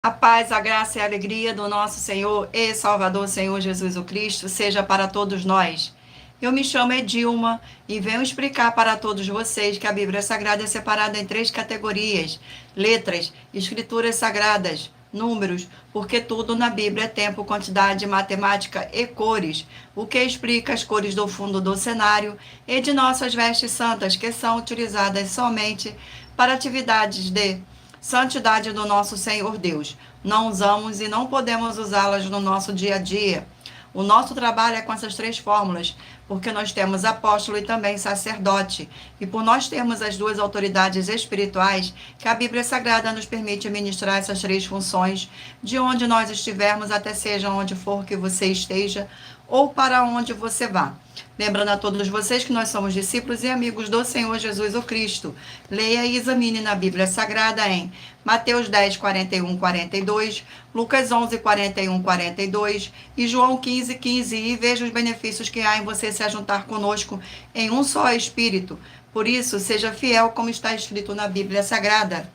A paz, a graça e a alegria do nosso Senhor e Salvador, Senhor Jesus o Cristo, seja para todos nós. Eu me chamo Edilma e venho explicar para todos vocês que a Bíblia Sagrada é separada em 3 categorias: letras, escrituras sagradas, números, porque tudo na Bíblia é tempo, quantidade, matemática e cores, o que explica as cores do fundo do cenário e de nossas vestes santas, que são utilizadas somente para atividades de santidade do nosso Senhor Deus. Não usamos e não podemos usá-las no nosso dia a dia. O nosso trabalho é com essas 3 fórmulas, porque nós temos apóstolo e também sacerdote. E por nós termos as 2 autoridades espirituais, que a Bíblia Sagrada nos permite ministrar essas 3 funções, de onde nós estivermos, até seja onde for que você esteja, ou para onde você vá. Lembrando a todos vocês que nós somos discípulos e amigos do Senhor Jesus o Cristo. Leia e examine na Bíblia Sagrada em Mateus 10, 41, 42, Lucas 11, 41, 42 e João 15, 15. E veja os benefícios que há em você se ajuntar conosco em um só Espírito. Por isso, seja fiel como está escrito na Bíblia Sagrada.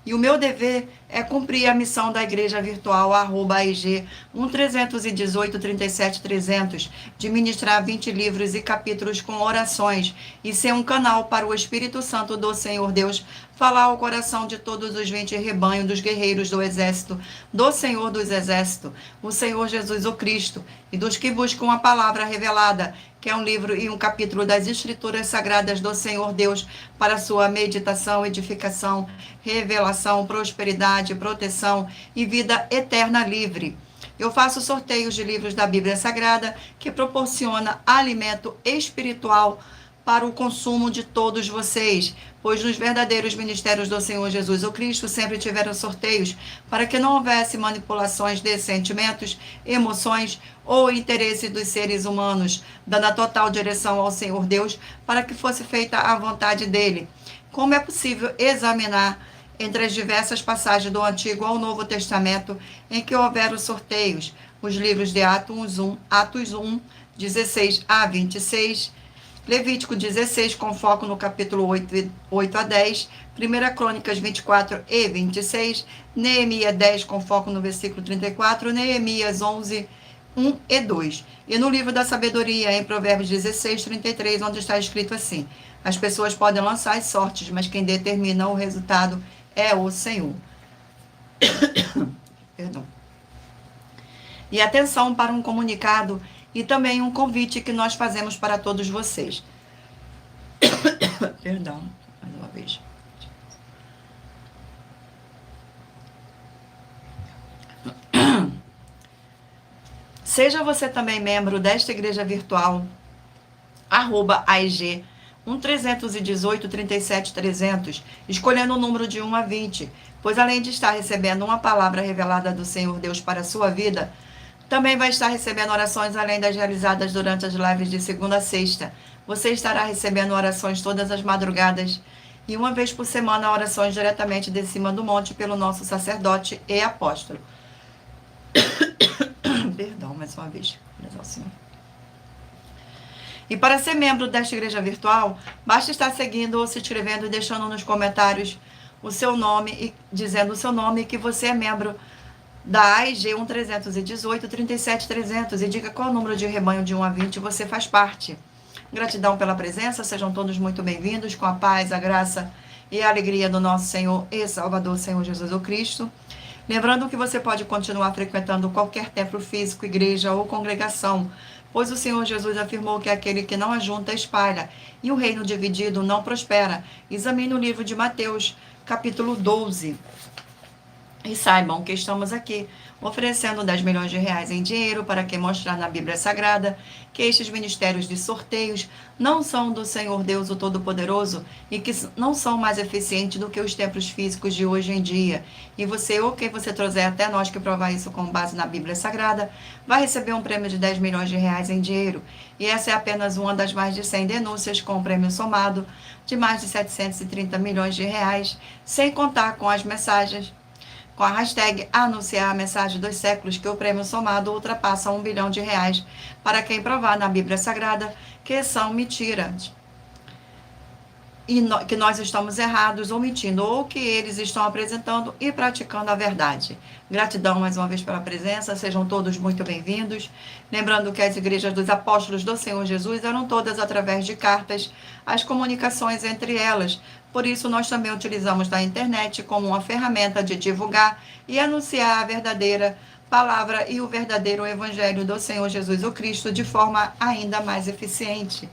E o meu dever é cumprir a missão da Igreja Virtual @IG 1318-37300, de ministrar 20 livros e capítulos com orações e ser um canal para o Espírito Santo do Senhor Deus falar ao coração de todos os 20 rebanhos dos guerreiros do exército, do Senhor dos Exércitos, o Senhor Jesus o Cristo, e dos que buscam a palavra revelada, que é um livro e um capítulo das Escrituras Sagradas do Senhor Deus, para sua meditação, edificação, revelação, prosperidade, proteção e vida eterna livre. Eu faço sorteios de livros da Bíblia Sagrada que proporciona alimento espiritual para o consumo de todos vocês, pois nos verdadeiros ministérios do Senhor Jesus o Cristo sempre tiveram sorteios para que não houvesse manipulações de sentimentos, emoções ou interesse dos seres humanos, dando a total direção ao Senhor Deus para que fosse feita a vontade dele. Como é possível examinar entre as diversas passagens do Antigo ao Novo Testamento em que houveram sorteios? Os livros de Atos 1, 16 a 26, Levítico 16, com foco no capítulo 8 a 10, 1 Crônicas 24 e 26, Neemias 10, com foco no versículo 34, Neemias 11, 1 e 2. E no livro da sabedoria, em Provérbios 16, 33, onde está escrito assim: as pessoas podem lançar as sortes, mas quem determina o resultado é o Senhor. Perdão. E atenção para um comunicado e também um convite que nós fazemos para todos vocês. Perdão, mais uma vez. Seja você também membro desta igreja virtual, @AIG 1318-37300, escolhendo o número de 1 a 20, pois além de estar recebendo uma palavra revelada do Senhor Deus para a sua vida, também vai estar recebendo orações além das realizadas durante as lives de segunda a sexta. Você estará recebendo orações todas as madrugadas e uma vez por semana orações diretamente de cima do monte pelo nosso sacerdote e apóstolo. Perdão, mais uma vez. E para ser membro desta igreja virtual, basta estar seguindo ou se inscrevendo e deixando nos comentários o seu nome e dizendo o seu nome e que você é membro da AIG 1318-37300 e diga qual número de rebanho de 1 a 20 você faz parte. Gratidão pela presença, sejam todos muito bem-vindos, com a paz, a graça e a alegria do nosso Senhor e Salvador, Senhor Jesus o Cristo. Lembrando que você pode continuar frequentando qualquer templo físico, igreja ou congregação, pois o Senhor Jesus afirmou que aquele que não ajunta espalha, e o reino dividido não prospera. Examine o livro de Mateus, capítulo 12. E saibam que estamos aqui oferecendo 10 milhões de reais em dinheiro para que mostrar na Bíblia Sagrada que estes ministérios de sorteios não são do Senhor Deus o Todo-Poderoso e que não são mais eficientes do que os templos físicos de hoje em dia. E você, ou quem você trouxer até nós que provar isso com base na Bíblia Sagrada, vai receber um prêmio de 10 milhões de reais em dinheiro. E essa é apenas uma das mais de 100 denúncias com um prêmio somado de mais de 730 milhões de reais, sem contar com as mensagens com a hashtag anunciar a mensagem dos séculos, que o prêmio somado ultrapassa 1 bilhão de reais para quem provar na Bíblia Sagrada que são mentiras. que nós estamos errados ou mentindo, ou que eles estão apresentando e praticando a verdade. Gratidão mais uma vez pela presença, sejam todos muito bem-vindos. Lembrando que as igrejas dos apóstolos do Senhor Jesus eram todas através de cartas, as comunicações entre elas. Por isso, nós também utilizamos da internet como uma ferramenta de divulgar e anunciar a verdadeira palavra e o verdadeiro evangelho do Senhor Jesus o Cristo de forma ainda mais eficiente.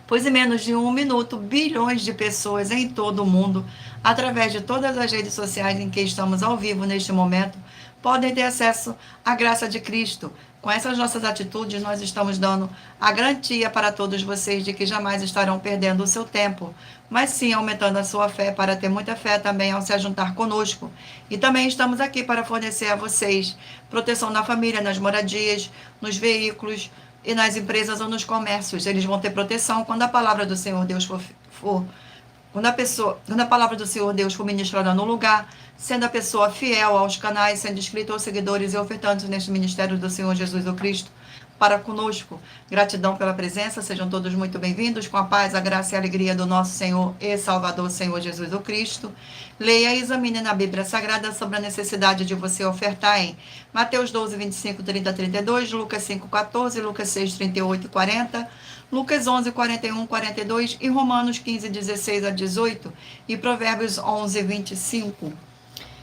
Pois em menos de 1 minuto, bilhões de pessoas em todo o mundo, através de todas as redes sociais em que estamos ao vivo neste momento, podem ter acesso à graça de Cristo. Com essas nossas atitudes, nós estamos dando a garantia para todos vocês de que jamais estarão perdendo o seu tempo, mas sim aumentando a sua fé para ter muita fé também ao se juntar conosco. E também estamos aqui para fornecer a vocês proteção na família, nas moradias, nos veículos, e nas empresas ou nos comércios. Eles vão ter proteção quando a palavra do Senhor Deus quando a palavra do Senhor Deus for ministrada no lugar, sendo a pessoa fiel aos canais, sendo inscrito aos seguidores e ofertantes neste ministério do Senhor Jesus o Cristo para conosco. Gratidão pela presença, sejam todos muito bem-vindos, com a paz, a graça e a alegria do nosso Senhor e Salvador, Senhor Jesus o Cristo. Leia e examine na Bíblia Sagrada sobre a necessidade de você ofertar em Mateus 12, 25, 30, 32, Lucas 5, 14, Lucas 6, 38 e 40, Lucas 11, 41, 42 e Romanos 15, 16 a 18 e Provérbios 11, 25.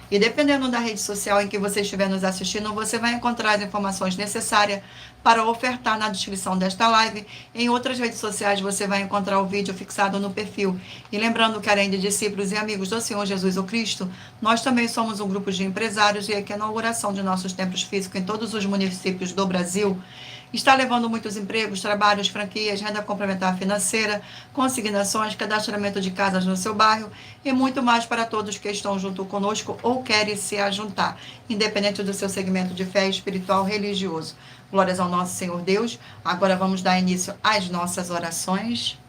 E dependendo da rede social em que você estiver nos assistindo, você vai encontrar as informações necessárias para ofertar na descrição desta live. Em outras redes sociais você vai encontrar o vídeo fixado no perfil. E lembrando que além de discípulos e amigos do Senhor Jesus o Cristo, nós também somos um grupo de empresários e que a inauguração de nossos templos físicos em todos os municípios do Brasil está levando muitos empregos, trabalhos, franquias, renda complementar financeira, consignações, cadastramento de casas no seu bairro e muito mais para todos que estão junto conosco ou querem se ajuntar, independente do seu segmento de fé espiritual religioso. Glórias ao nosso Senhor Deus. Agora vamos dar início às nossas orações.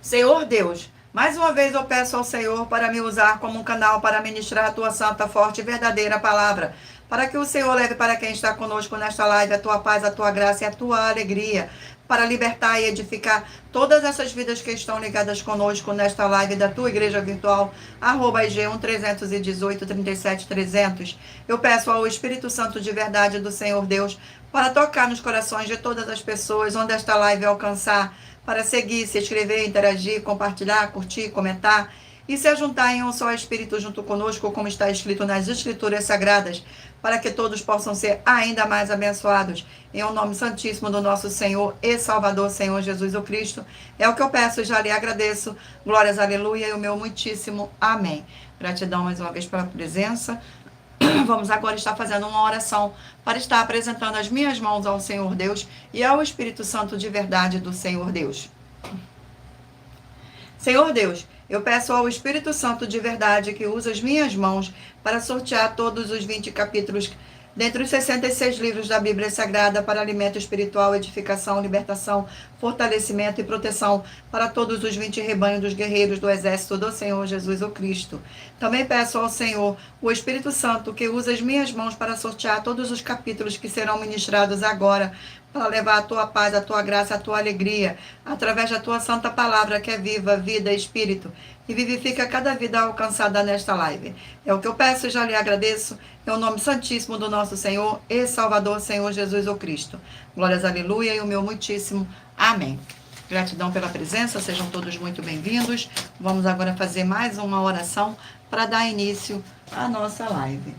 Senhor Deus, mais uma vez eu peço ao Senhor para me usar como um canal para ministrar a tua santa, forte e verdadeira palavra, para que o Senhor leve para quem está conosco nesta live a tua paz, a tua graça e a tua alegria, para libertar e edificar todas essas vidas que estão ligadas conosco nesta live da tua igreja virtual, @IG1-318-37-300. Eu peço ao Espírito Santo de verdade do Senhor Deus para tocar nos corações de todas as pessoas onde esta live alcançar, para seguir, se inscrever, interagir, compartilhar, curtir, comentar e se ajuntar em um só Espírito junto conosco, como está escrito nas Escrituras Sagradas, para que todos possam ser ainda mais abençoados. Em o nome santíssimo do nosso Senhor e Salvador, Senhor Jesus o Cristo, é o que eu peço e já lhe agradeço. Glórias, aleluia, e o meu muitíssimo amém. Gratidão mais uma vez pela presença. Vamos agora estar fazendo uma oração para estar apresentando as minhas mãos ao Senhor Deus e ao Espírito Santo de verdade do Senhor Deus. Senhor Deus, eu peço ao Espírito Santo de verdade que use as minhas mãos para sortear todos os 20 capítulos dentre os 66 livros da Bíblia Sagrada para alimento espiritual, edificação, libertação, fortalecimento e proteção para todos os 20 rebanhos dos guerreiros do exército do Senhor Jesus o Cristo. Também peço ao Senhor, o Espírito Santo, que use as minhas mãos para sortear todos os capítulos que serão ministrados agora, para levar a tua paz, a tua graça, a tua alegria, através da tua santa palavra que é viva, vida, espírito, e vivifica cada vida alcançada nesta live. É o que eu peço e já lhe agradeço, em o nome santíssimo do nosso Senhor e Salvador, Senhor Jesus o Cristo. Glórias, aleluia, e o meu muitíssimo amém. Gratidão pela presença, sejam todos muito bem-vindos. Vamos agora fazer mais uma oração para dar início à nossa live.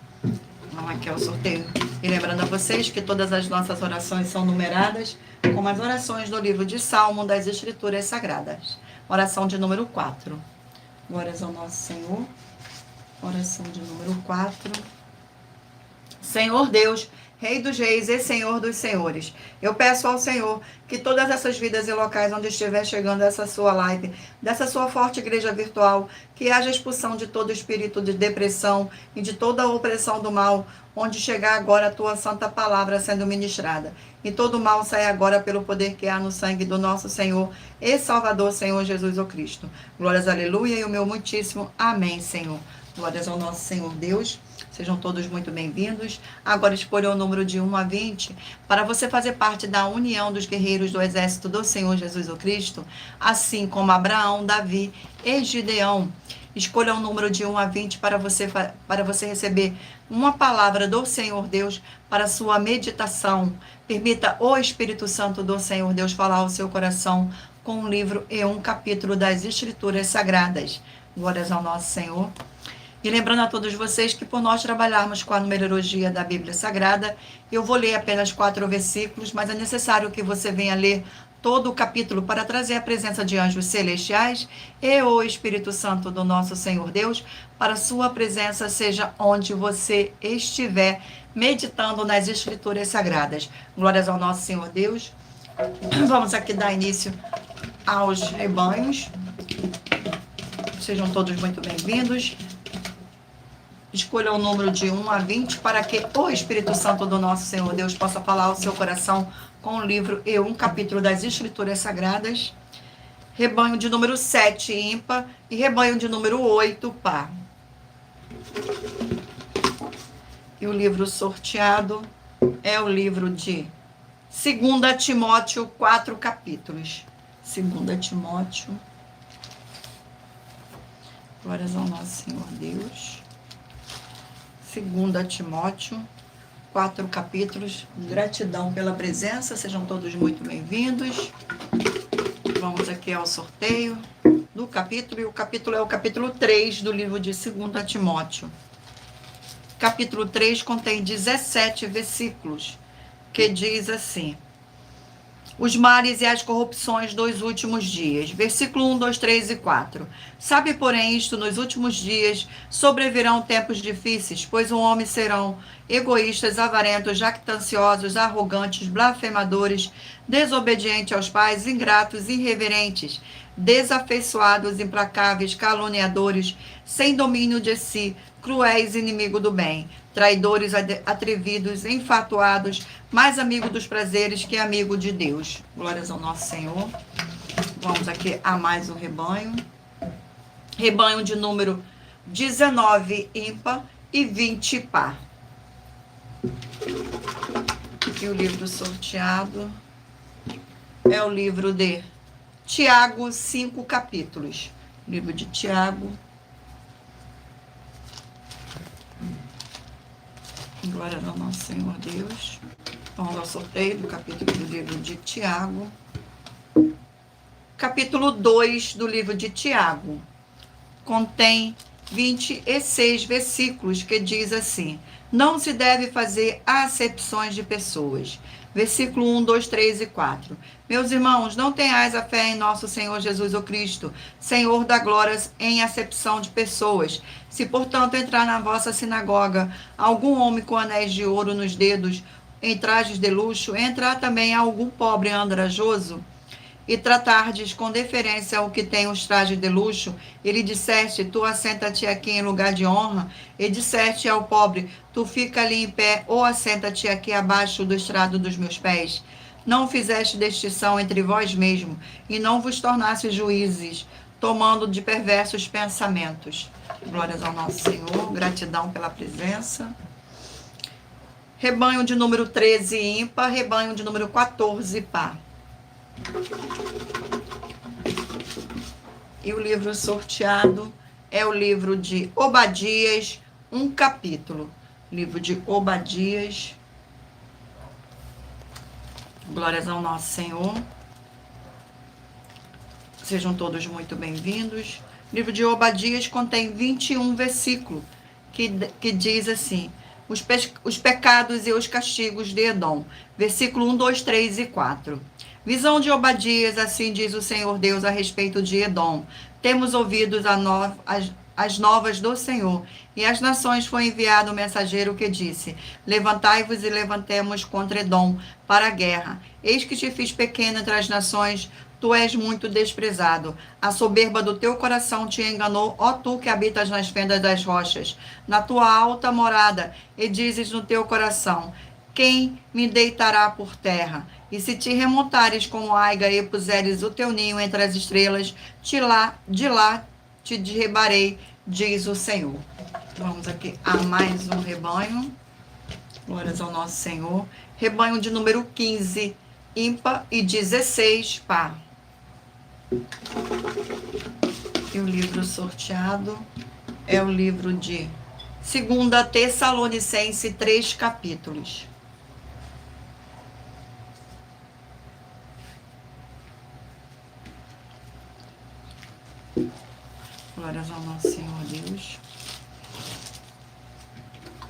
Vamos aqui ao sorteio. E lembrando a vocês que todas as nossas orações são numeradas, como as orações do livro de Salmo das Escrituras Sagradas. Oração de número 4. Glórias ao nosso Senhor. Oração de número 4. Senhor Deus, Rei dos reis e Senhor dos senhores, eu peço ao Senhor que todas essas vidas e locais onde estiver chegando essa sua live, dessa sua forte igreja virtual, que haja expulsão de todo espírito de depressão e de toda a opressão do mal, onde chegar agora a tua santa palavra sendo ministrada. E todo mal sai agora pelo poder que há no sangue do nosso Senhor e Salvador, Senhor Jesus o Cristo. Glórias, aleluia, e o meu muitíssimo amém, Senhor. Glórias ao nosso Senhor Deus. Sejam todos muito bem-vindos. Agora exporei o número de 1 a 20 para você fazer parte da união dos guerreiros do exército do Senhor Jesus o Cristo, assim como Abraão, Davi e Gideão. Escolha o número de 1 a 20 para você receber uma palavra do Senhor Deus para sua meditação. Permita o Espírito Santo do Senhor Deus falar ao seu coração com um livro e um capítulo das Escrituras Sagradas. Glórias ao nosso Senhor. E lembrando a todos vocês que por nós trabalharmos com a numerologia da Bíblia Sagrada, eu vou ler apenas 4 versículos, mas é necessário que você venha ler todo o capítulo para trazer a presença de anjos celestiais e o Espírito Santo do nosso Senhor Deus, para sua presença seja onde você estiver meditando nas Escrituras Sagradas. Glórias ao nosso Senhor Deus. Vamos aqui dar início aos rebanhos. Sejam todos muito bem-vindos. Escolha o número de 1 a 20 para que o Espírito Santo do nosso Senhor Deus possa falar ao seu coração com um livro e um capítulo das Escrituras Sagradas. Rebanho de número 7, ímpar, e rebanho de número 8, par. E o livro sorteado é o livro de 2 Timóteo, 4 capítulos. 2 Timóteo. Glórias ao nosso Senhor Deus. 2 Timóteo, 4 capítulos. Gratidão pela presença, sejam todos muito bem-vindos. Vamos aqui ao sorteio do capítulo, e o capítulo é o capítulo 3 do livro de 2 Timóteo. Capítulo 3 contém 17 versículos, que diz assim: os males e as corrupções dos últimos dias. Versículo 1, 2, 3 e 4. Sabe, porém, isto, nos últimos dias sobrevirão tempos difíceis, pois os homens serão egoístas, avarentos, jactanciosos, arrogantes, blasfemadores, desobedientes aos pais, ingratos, irreverentes, desafeiçoados, implacáveis, caluniadores, sem domínio de si, cruéis, inimigo do bem, traidores, atrevidos, enfatuados, mais amigo dos prazeres que amigo de Deus. Glórias ao nosso Senhor. Vamos aqui a mais um rebanho. Rebanho de número 19, ímpar, e 20, par. E o livro sorteado é o livro de Tiago, 5 capítulos. Livro de Tiago. Glória ao nosso Senhor Deus. Vamos ao sorteio do capítulo do livro de Tiago. Capítulo 2 do livro de Tiago. Contém 26 versículos, que diz assim: não se deve fazer acepções de pessoas. Versículo 1, 2, 3 e 4. Meus irmãos, não tenhais a fé em nosso Senhor Jesus o Cristo, Senhor da glória, em acepção de pessoas. Se, portanto, entrar na vossa sinagoga algum homem com anéis de ouro nos dedos, em trajes de luxo, entrar também algum pobre andrajoso, e tratardes com deferência o que tem os trajes de luxo, e lhe disseste, tu assenta-te aqui em lugar de honra, e disseste ao pobre, tu fica ali em pé, ou assenta-te aqui abaixo do estrado dos meus pés. Não fizeste distinção entre vós mesmos, e não vos tornaste juízes, tomando de perversos pensamentos. Glórias ao nosso Senhor, gratidão pela presença. Rebanho de número 13, ímpar, rebanho de número 14, par. E o livro sorteado é o livro de Obadias, um capítulo. Livro de Obadias. Glórias ao nosso Senhor. Sejam todos muito bem-vindos. O livro de Obadias contém 21 versículos, que diz assim: os pecados e os castigos de Edom. Versículo 1, 2, 3 e 4. Visão de Obadias, assim diz o Senhor Deus a respeito de Edom. Temos ouvido as novas do Senhor, e às nações foi enviado um mensageiro que disse: levantai-vos e levantemos contra Edom para a guerra. Eis que te fiz pequeno entre as nações, tu és muito desprezado. A soberba do teu coração te enganou, ó tu que habitas nas fendas das rochas, na tua alta morada, e dizes no teu coração: quem me deitará por terra? E se te remontares como aiga e puseres o teu ninho entre as estrelas, de lá te derribarei diz o Senhor. Vamos aqui a mais um rebanho. Glórias ao nosso Senhor. Rebanho de número 15, ímpar, e 16, par. E o livro sorteado é o livro de 2 Tessalonicenses, 3 capítulos. Glórias ao nosso Senhor Deus.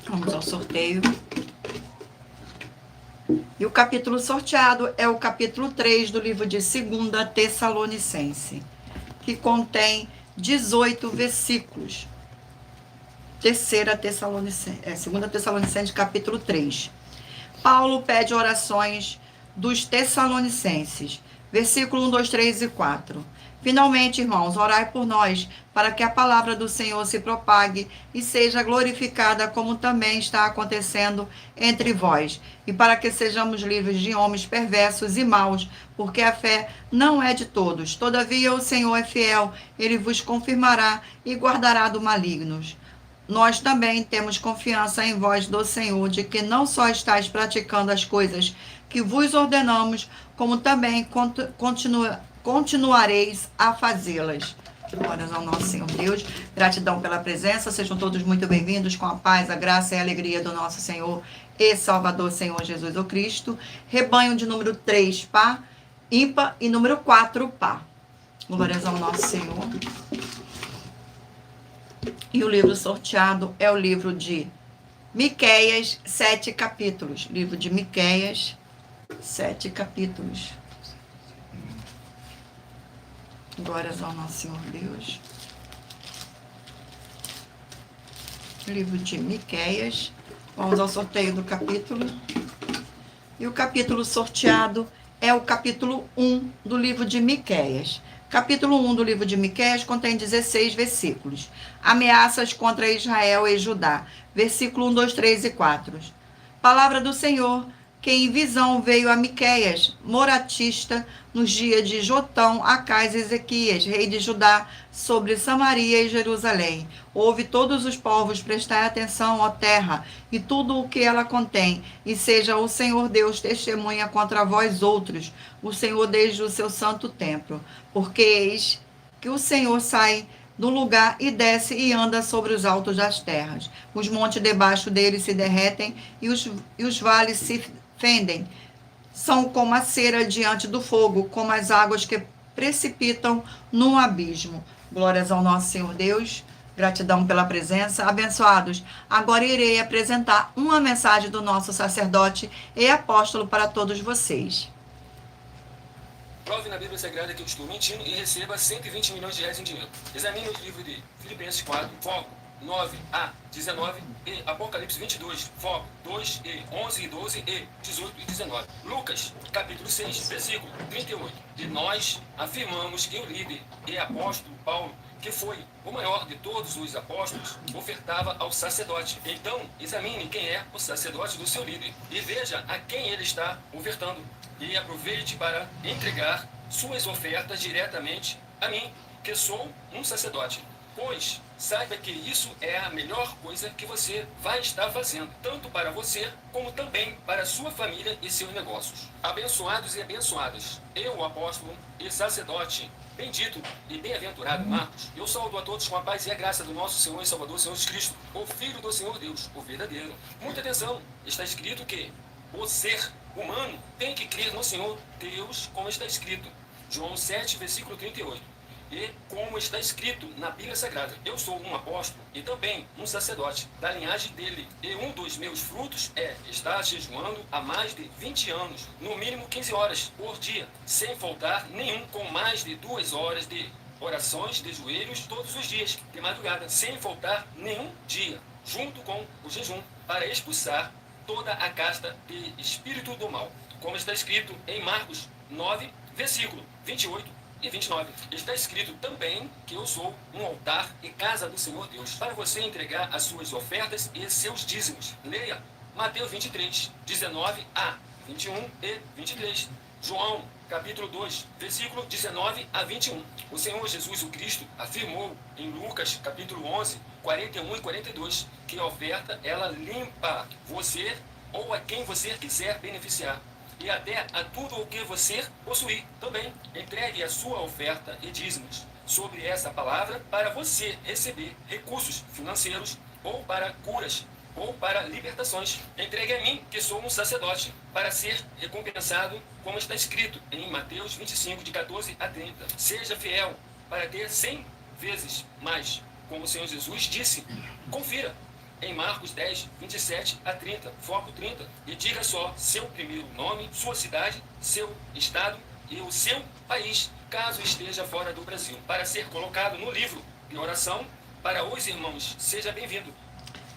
Vamos ao sorteio. E o capítulo sorteado é o capítulo 3 do livro de 2 Tessalonicenses, que contém 18 versículos. 2 Tessalonicenses, capítulo 3. Paulo pede orações dos Tessalonicenses, versículo 1, 2, 3 e 4. Finalmente, irmãos, orai por nós, para que a palavra do Senhor se propague e seja glorificada, como também está acontecendo entre vós, e para que sejamos livres de homens perversos e maus, porque a fé não é de todos. Todavia, o Senhor é fiel, ele vos confirmará e guardará do malignos. Nós também temos confiança em vós do Senhor, de que não só estáis praticando as coisas que vos ordenamos, como também continuareis a fazê-las. Glórias ao nosso Senhor Deus. Gratidão pela presença. Sejam todos muito bem-vindos com a paz, a graça e a alegria do nosso Senhor e Salvador, Senhor Jesus o Cristo. Rebanho de número 3, par, ímpar, e número 4, par. Glórias ao nosso Senhor. E o livro sorteado é o livro de Miqueias, 7 capítulos. Livro de Miqueias, 7 capítulos. Glórias ao nosso Senhor Deus. Livro de Miqueias. Vamos ao sorteio do capítulo. E o capítulo sorteado é o capítulo 1 do livro de Miqueias. Capítulo 1 do livro de Miqueias contém 16 versículos. Ameaças contra Israel e Judá. Versículo 1, 2, 3 e 4. Palavra do Senhor, que em visão veio a Miqueias, moratista, nos dias de Jotão, Acais e Ezequias, rei de Judá, sobre Samaria e Jerusalém. Ouve todos os povos, prestai atenção, ó terra, e tudo o que ela contém, e seja o Senhor Deus testemunha contra vós outros, o Senhor desde o seu santo templo. Porque eis que o Senhor sai do lugar e desce e anda sobre os altos das terras. Os montes debaixo dele se derretem e os vales se fendem. São como a cera diante do fogo, como as águas que precipitam num abismo. Glórias ao nosso Senhor Deus. Gratidão pela presença. Abençoados. Agora irei apresentar uma mensagem do nosso sacerdote e apóstolo para todos vocês. Prove na Bíblia Sagrada que eu estou mentindo e receba 120 milhões de reais em dinheiro. Examine o livro de Filipenses 4, foco 9 a 19 e Apocalipse 22, foco 2 e 11 e 12 e 18 e 19. Lucas, capítulo 6, versículo 38. E nós afirmamos que o líder e apóstolo Paulo, que foi o maior de todos os apóstolos, ofertava ao sacerdote. Então, examine quem é o sacerdote do seu líder e veja a quem ele está ofertando. E aproveite para entregar suas ofertas diretamente a mim, que sou um sacerdote. Pois saiba que isso é a melhor coisa que você vai estar fazendo, tanto para você, como também para sua família e seus negócios. Abençoados e abençoadas, eu, o apóstolo e sacerdote, bendito e bem-aventurado Marcos, eu saúdo a todos com a paz e a graça do nosso Senhor e Salvador, Senhor Jesus Cristo, o Filho do Senhor Deus, o verdadeiro. Muita atenção, está escrito que o ser humano tem que crer no Senhor Deus, como está escrito. João 7, versículo 38. E como está escrito na Bíblia Sagrada, eu sou um apóstolo e também um sacerdote da linhagem dele. E um dos meus frutos é estar jejuando há mais de 20 anos, no mínimo 15 horas por dia, sem faltar nenhum, com mais de 2 horas de orações de joelhos todos os dias, de madrugada, sem faltar nenhum dia, junto com o jejum, para expulsar toda a casta de espírito do mal, como está escrito em Marcos 9, versículo 28 e 29. Está escrito também que eu sou um altar e casa do Senhor Deus, para você entregar as suas ofertas e seus dízimos. Leia Mateus 23, 19 a 21 e 23. João, capítulo 2, versículo 19 a 21. O Senhor Jesus o Cristo afirmou em Lucas, capítulo 11, 41 e 42, que a oferta, ela limpa você ou a quem você quiser beneficiar. E até a tudo o que você possuir também. Entregue a sua oferta e dízimos sobre essa palavra para você receber recursos financeiros ou para curas ou para libertações. Entregue a mim, que sou um sacerdote, para ser recompensado, como está escrito em Mateus 25, de 14 a 30. Seja fiel para ter 100 vezes mais, como o Senhor Jesus disse. Confira em Marcos 10, 27 a 30, foco 30, e diga só seu primeiro nome, sua cidade, seu estado e o seu país, caso esteja fora do Brasil, para ser colocado no livro de oração para os irmãos. Seja bem-vindo.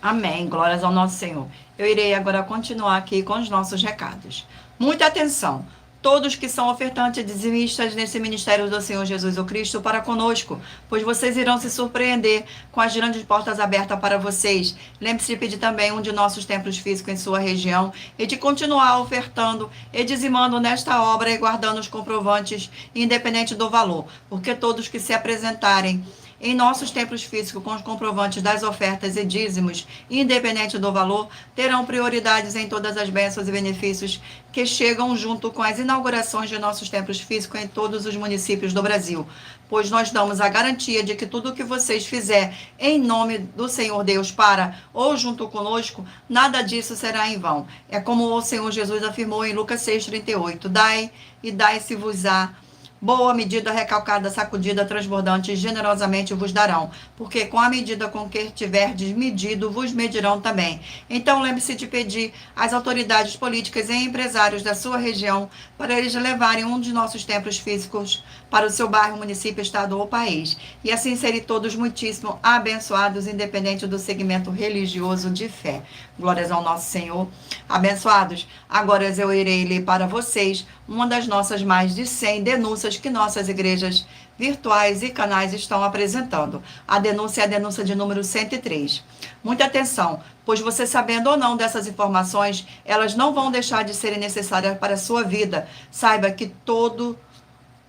Amém. Glórias ao nosso Senhor. Eu irei agora continuar aqui com os nossos recados. Muita atenção. Todos que são ofertantes e dizimistas nesse ministério do Senhor Jesus o Cristo para conosco, pois vocês irão se surpreender com as grandes portas abertas para vocês. Lembre-se de pedir também um de nossos templos físicos em sua região e de continuar ofertando e dizimando nesta obra e guardando os comprovantes, independente do valor, porque todos que se apresentarem em nossos templos físicos com os comprovantes das ofertas e dízimos, independente do valor, terão prioridades em todas as bênçãos e benefícios que chegam junto com as inaugurações de nossos templos físicos em todos os municípios do Brasil, pois nós damos a garantia de que tudo o que vocês fizer em nome do Senhor Deus para ou junto conosco, nada disso será em vão. É como o Senhor Jesus afirmou em Lucas 6,38, dai e dai-se-vos-á. Boa medida, recalcada, sacudida, transbordante, generosamente vos darão, porque com a medida com que tiverdes medido, vos medirão também. Então lembre-se de pedir às autoridades políticas e empresários da sua região para eles levarem um de nossos templos físicos para o seu bairro, município, estado ou país. E assim serem todos muitíssimo abençoados, independente do segmento religioso de fé. Glórias ao nosso Senhor. Abençoados, agora eu irei ler para vocês uma das nossas mais de 100 denúncias que nossas igrejas virtuais e canais estão apresentando. A denúncia é a denúncia de número 103. Muita atenção, pois você sabendo ou não dessas informações, elas não vão deixar de serem necessárias para a sua vida. Saiba que todo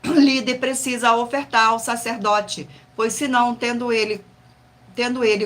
líder precisa ofertar ao sacerdote, pois senão, tendo ele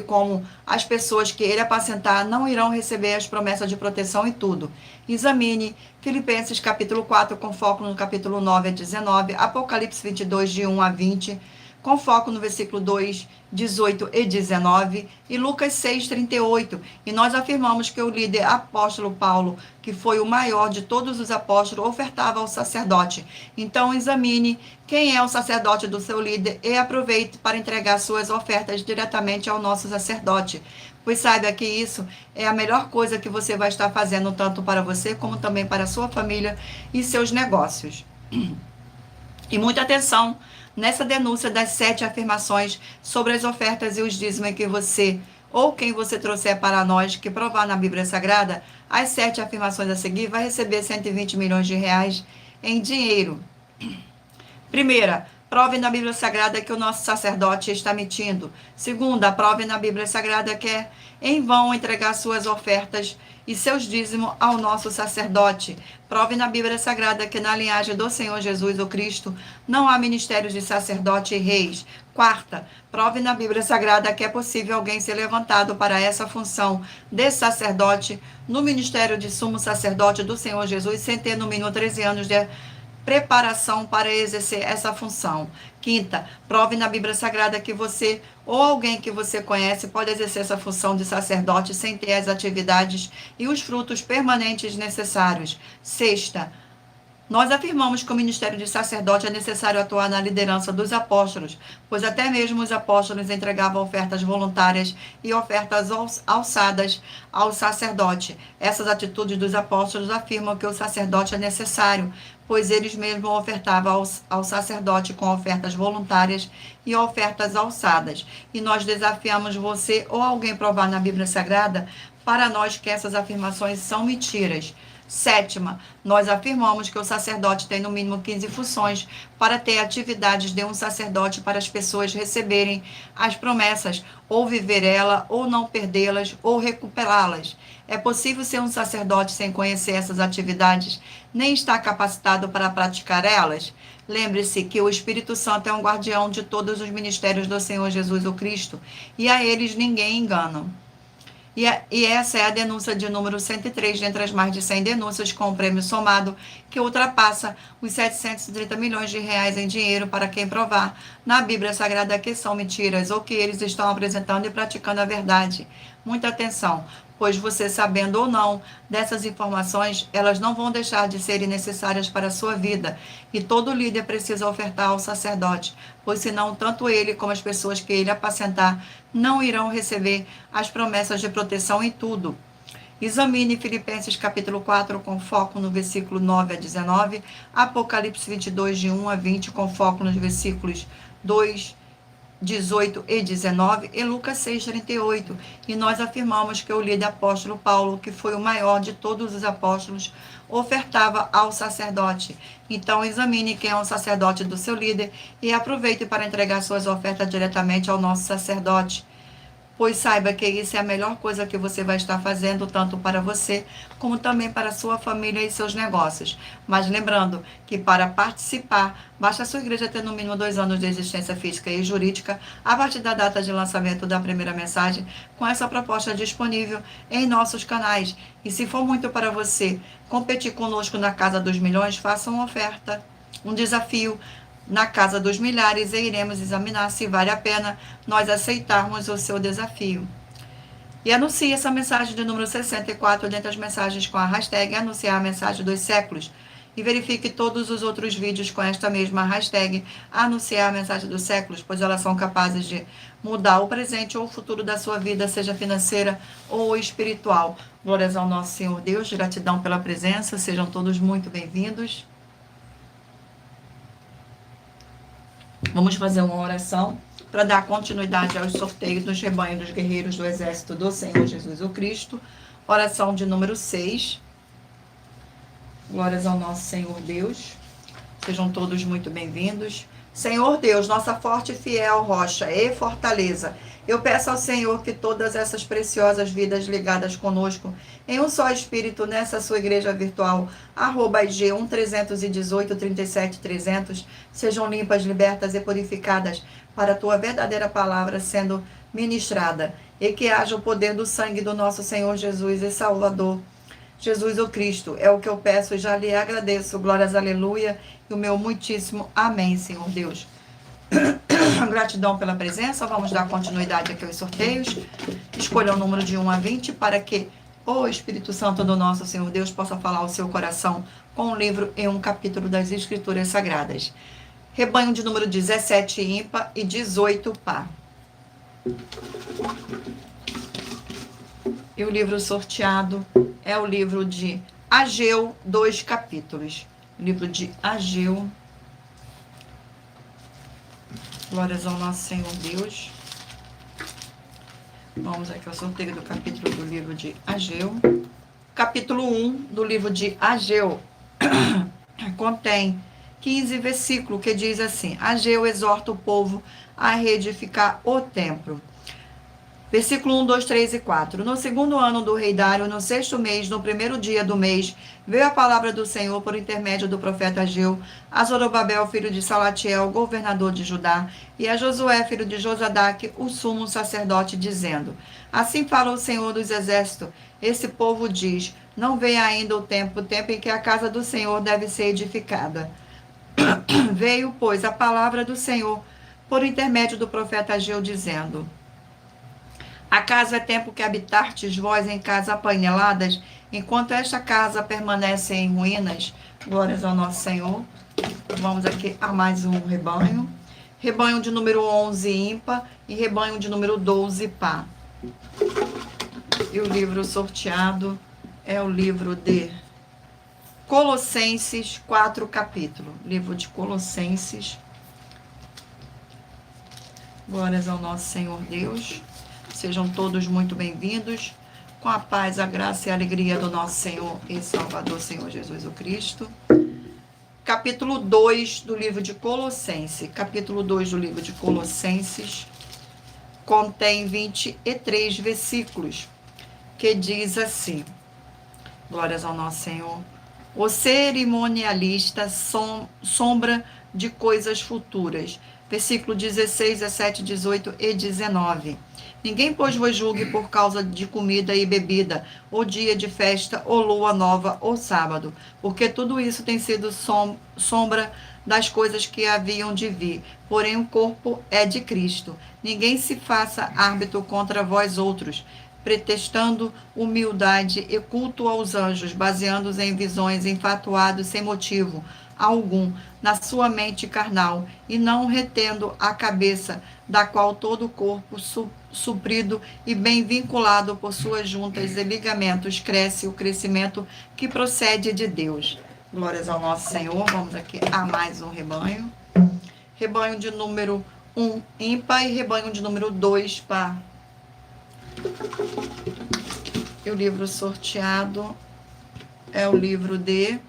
como as pessoas que ele apacentar, não irão receber as promessas de proteção e tudo. Examine Filipenses capítulo 4, com foco no capítulo 9 a 19, Apocalipse 22, de 1 a 20, com foco no versículo 2, 18 e 19, e Lucas 6, 38. E nós afirmamos que o líder apóstolo Paulo, que foi o maior de todos os apóstolos, ofertava ao sacerdote. Então examine quem é o sacerdote do seu líder e aproveite para entregar suas ofertas diretamente ao nosso sacerdote. Pois saiba que isso é a melhor coisa que você vai estar fazendo, tanto para você como também para a sua família e seus negócios. E muita atenção nessa denúncia das 7 afirmações sobre as ofertas e os dízimos que você ou quem você trouxer para nós, que provar na Bíblia Sagrada, as 7 afirmações a seguir, vai receber 120 milhões de reais em dinheiro. Primeira, prove na Bíblia Sagrada que o nosso sacerdote está mentindo. Segunda, prove na Bíblia Sagrada que é em vão entregar suas ofertas e seus dízimos ao nosso sacerdote. Prove na Bíblia Sagrada que na linhagem do Senhor Jesus o Cristo não há ministérios de sacerdote e reis. Quarta, prove na Bíblia Sagrada que é possível alguém ser levantado para essa função de sacerdote no ministério de sumo sacerdote do Senhor Jesus sem ter no mínimo 13 anos de preparação para exercer essa função. Quinta, prove na Bíblia Sagrada que você ou alguém que você conhece pode exercer essa função de sacerdote sem ter as atividades e os frutos permanentes necessários. Sexta, nós afirmamos que o ministério de sacerdote é necessário atuar na liderança dos apóstolos, pois até mesmo os apóstolos entregavam ofertas voluntárias e ofertas alçadas ao sacerdote. Essas atitudes dos apóstolos afirmam que o sacerdote é necessário, pois eles mesmos ofertavam ao sacerdote com ofertas voluntárias e ofertas alçadas. E nós desafiamos você ou alguém provar na Bíblia Sagrada para nós que essas afirmações são mentiras. Sétima, nós afirmamos que o sacerdote tem no mínimo 15 funções para ter atividades de um sacerdote para as pessoas receberem as promessas, ou viver ela, ou não perdê-las, ou recuperá-las. É possível ser um sacerdote sem conhecer essas atividades, nem estar capacitado para praticar elas? Lembre-se que o Espírito Santo é um guardião de todos os ministérios do Senhor Jesus o Cristo, e a eles ninguém engana. E essa é a denúncia de número 103, dentre as mais de 100 denúncias, com o prêmio somado, que ultrapassa os 730 milhões de reais em dinheiro para quem provar na Bíblia Sagrada que são mentiras ou que eles estão apresentando e praticando a verdade. Muita atenção, pois você, sabendo ou não dessas informações, elas não vão deixar de serem necessárias para a sua vida. E todo líder precisa ofertar ao sacerdote, pois senão tanto ele como as pessoas que ele apacentar não irão receber as promessas de proteção em tudo. Examine Filipenses capítulo 4 com foco no versículo 9 a 19, Apocalipse 22 de 1 a 20 com foco nos versículos 2, 18 e 19 e Lucas 6:38. E nós afirmamos que o líder apóstolo Paulo, que foi o maior de todos os apóstolos, ofertava ao sacerdote. Então examine quem é o sacerdote do seu líder e aproveite para entregar suas ofertas diretamente ao nosso sacerdote. Pois saiba que isso é a melhor coisa que você vai estar fazendo, tanto para você, como também para a sua família e seus negócios. Mas lembrando que para participar, basta a sua igreja ter no mínimo 2 anos de existência física e jurídica, a partir da data de lançamento da primeira mensagem, com essa proposta disponível em nossos canais. E se for muito para você competir conosco na Casa dos Milhões, faça uma oferta, um desafio, na Casa dos Milhares, e iremos examinar se vale a pena nós aceitarmos o seu desafio. E anuncie essa mensagem de número 64 dentre as mensagens com a hashtag anunciar a mensagem dos séculos. E verifique todos os outros vídeos com esta mesma hashtag anunciar a mensagem dos séculos, pois elas são capazes de mudar o presente ou o futuro da sua vida, seja financeira ou espiritual. Glórias ao nosso Senhor Deus, gratidão pela presença, sejam todos muito bem-vindos. Vamos fazer uma oração para dar continuidade aos sorteios dos rebanhos dos guerreiros do exército do Senhor Jesus o Cristo. Oração de número 6. Glórias ao nosso Senhor Deus. Sejam todos muito bem-vindos. Senhor Deus, nossa forte e fiel rocha e fortaleza, eu peço ao Senhor que todas essas preciosas vidas ligadas conosco em um só espírito nessa sua igreja virtual, @G1-318-37-300, sejam limpas, libertas e purificadas para a tua verdadeira palavra sendo ministrada, e que haja o poder do sangue do nosso Senhor Jesus e Salvador, Jesus o Cristo. É o que eu peço e já lhe agradeço. Glórias, aleluia, e o meu muitíssimo amém, Senhor Deus. Gratidão pela presença. Vamos dar continuidade aqui aos sorteios. Escolha o número de 1 a 20 para que o Espírito Santo do nosso Senhor Deus possa falar ao seu coração com um livro e um capítulo das Escrituras Sagradas. Rebanho de número 17 ímpar e 18 par. E o livro sorteado é o livro de Ageu, 2 capítulos. Livro de Ageu. Glórias ao nosso Senhor Deus. Vamos aqui ao sorteio do capítulo do livro de Ageu. Capítulo 1 do livro de Ageu contém 15 versículos que diz assim: Ageu exorta o povo a reedificar o templo. Versículo 1, 2, 3 e 4. No segundo ano do rei Dário, no 6º mês, no primeiro dia do mês, veio a palavra do Senhor por intermédio do profeta Ageu a Zorobabel, filho de Salatiel, governador de Judá, e a Josué, filho de Josadaque, o sumo sacerdote, dizendo: Assim fala o Senhor dos exércitos, esse povo diz, não vem ainda o tempo em que a casa do Senhor deve ser edificada. Veio, pois, a palavra do Senhor por intermédio do profeta Ageu, dizendo: Acaso é tempo que habitartes vós em casas apaineladas, enquanto esta casa permanece em ruínas? Glórias ao nosso Senhor. Vamos aqui a mais um rebanho. Rebanho de número 11 ímpar e rebanho de número 12 par. E o livro sorteado é o livro de Colossenses, 4 capítulos. Livro de Colossenses. Glórias ao nosso Senhor Deus. Sejam todos muito bem-vindos. Com a paz, a graça e a alegria do nosso Senhor e Salvador, Senhor Jesus o Cristo. Capítulo 2 do livro de Colossenses. Capítulo 2 do livro de Colossenses contém 23 versículos, que diz assim: glórias ao nosso Senhor. O cerimonialista sombra de coisas futuras. Versículo 16, 17, 18 e 19. Ninguém, pois, vos julgue por causa de comida e bebida, ou dia de festa, ou lua nova, ou sábado, porque tudo isso tem sido sombra das coisas que haviam de vir. Porém, o corpo é de Cristo. Ninguém se faça árbitro contra vós outros, pretextando humildade e culto aos anjos, baseando-os em visões, enfatuados sem motivo algum na sua mente carnal, e não retendo a cabeça, da qual todo o corpo suprido e bem vinculado por suas juntas e ligamentos cresce o crescimento que procede de Deus. Glórias ao nosso Senhor. Vamos aqui a mais um rebanho. Rebanho de número 1 ímpar e rebanho de número 2 par. E o livro sorteado é o livro de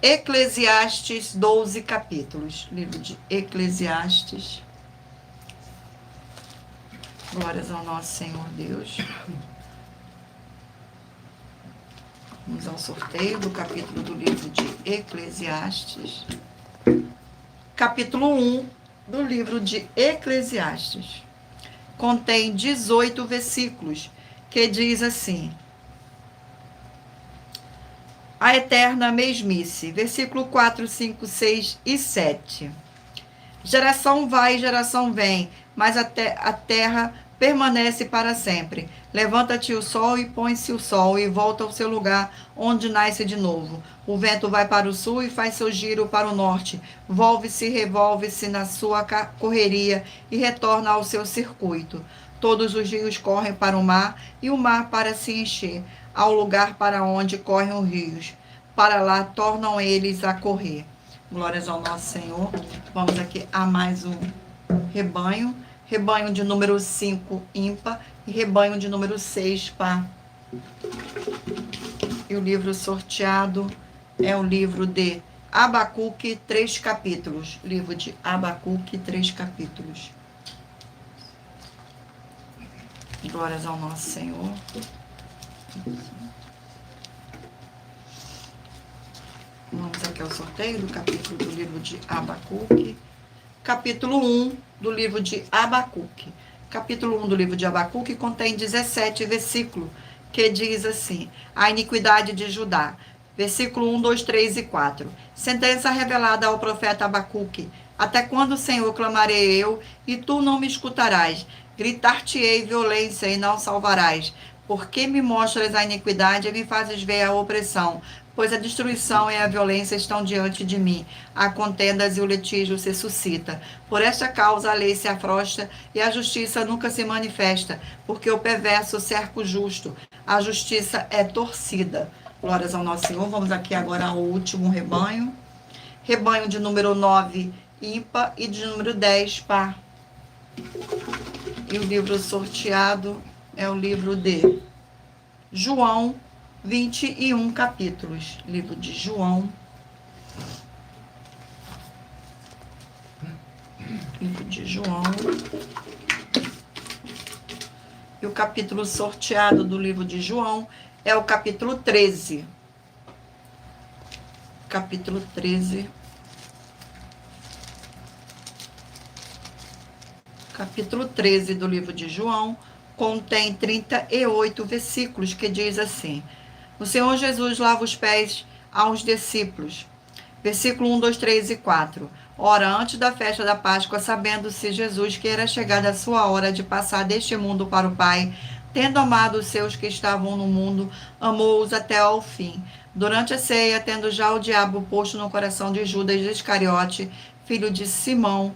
Eclesiastes, 12 capítulos. Livro de Eclesiastes. Glórias ao nosso Senhor Deus. Vamos ao sorteio do capítulo do livro de Eclesiastes. Capítulo 1 do livro de Eclesiastes. Contém 18 versículos, que diz assim: a eterna mesmice. Versículo 4, 5, 6 e 7. Geração vai, geração vem, mas a terra permanece para sempre. Levanta-te o sol e põe-se o sol e volta ao seu lugar, onde nasce de novo. O vento vai para o sul e faz seu giro para o norte. Volve-se e revolve-se na sua correria e retorna ao seu circuito. Todos os rios correm para o mar e o mar para se encher, ao lugar para onde correm os rios. Para lá tornam eles a correr. Glórias ao nosso Senhor. Vamos aqui a mais um rebanho. Rebanho de número 5 ímpar e rebanho de número 6 par. E o livro sorteado é o livro de Abacuque, 3 capítulos. Livro de Abacuque, 3 capítulos. Glórias ao nosso Senhor. Vamos aqui ao sorteio do capítulo do livro de Abacuque. Capítulo 1 do livro de Abacuque. Capítulo 1 do livro de Abacuque contém 17 versículos, que diz assim: a iniquidade de Judá. Versículo 1, 2, 3 e 4. Sentença revelada ao profeta Abacuque. Até quando, Senhor, clamarei eu, e tu não me escutarás? Gritar-te-ei violência, e não salvarás. Por que me mostras a iniquidade e me fazes ver a opressão? Pois a destruição e a violência estão diante de mim. Há contendas e o litígio se suscita. Por esta causa a lei se afrouxa e a justiça nunca se manifesta, porque o perverso cerca o justo. A justiça é torcida. Glórias ao nosso Senhor. Vamos aqui agora ao último rebanho. Rebanho de número 9 ímpar e de número 10 par. E o livro sorteado é o livro de João, 21 capítulos. Livro de João. Livro de João. E o capítulo sorteado do livro de João é o capítulo 13. Capítulo 13. Capítulo 13 do livro de João contém 38 versículos, que diz assim: o Senhor Jesus lava os pés aos discípulos. Versículo 1, 2, 3 e 4. Ora, antes da festa da Páscoa, sabendo-se Jesus que era chegada a sua hora de passar deste mundo para o Pai, tendo amado os seus que estavam no mundo, amou-os até ao fim. Durante a ceia, tendo já o diabo posto no coração de Judas Iscariote, filho de Simão,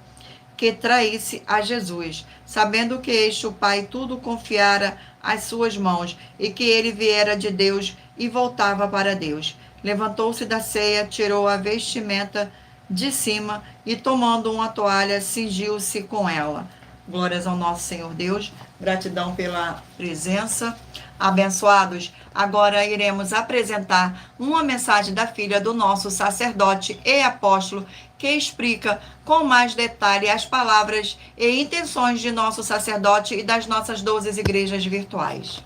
que traísse a Jesus, sabendo que este o Pai tudo confiara às suas mãos, e que ele viera de Deus e voltava para Deus. Levantou-se da ceia, tirou a vestimenta de cima e, tomando uma toalha, cingiu-se com ela. Glórias ao nosso Senhor Deus. Gratidão pela presença. Abençoados, agora iremos apresentar uma mensagem da filha do nosso sacerdote e apóstolo que explica com mais detalhe as palavras e intenções de nosso sacerdote e das nossas 12 igrejas virtuais.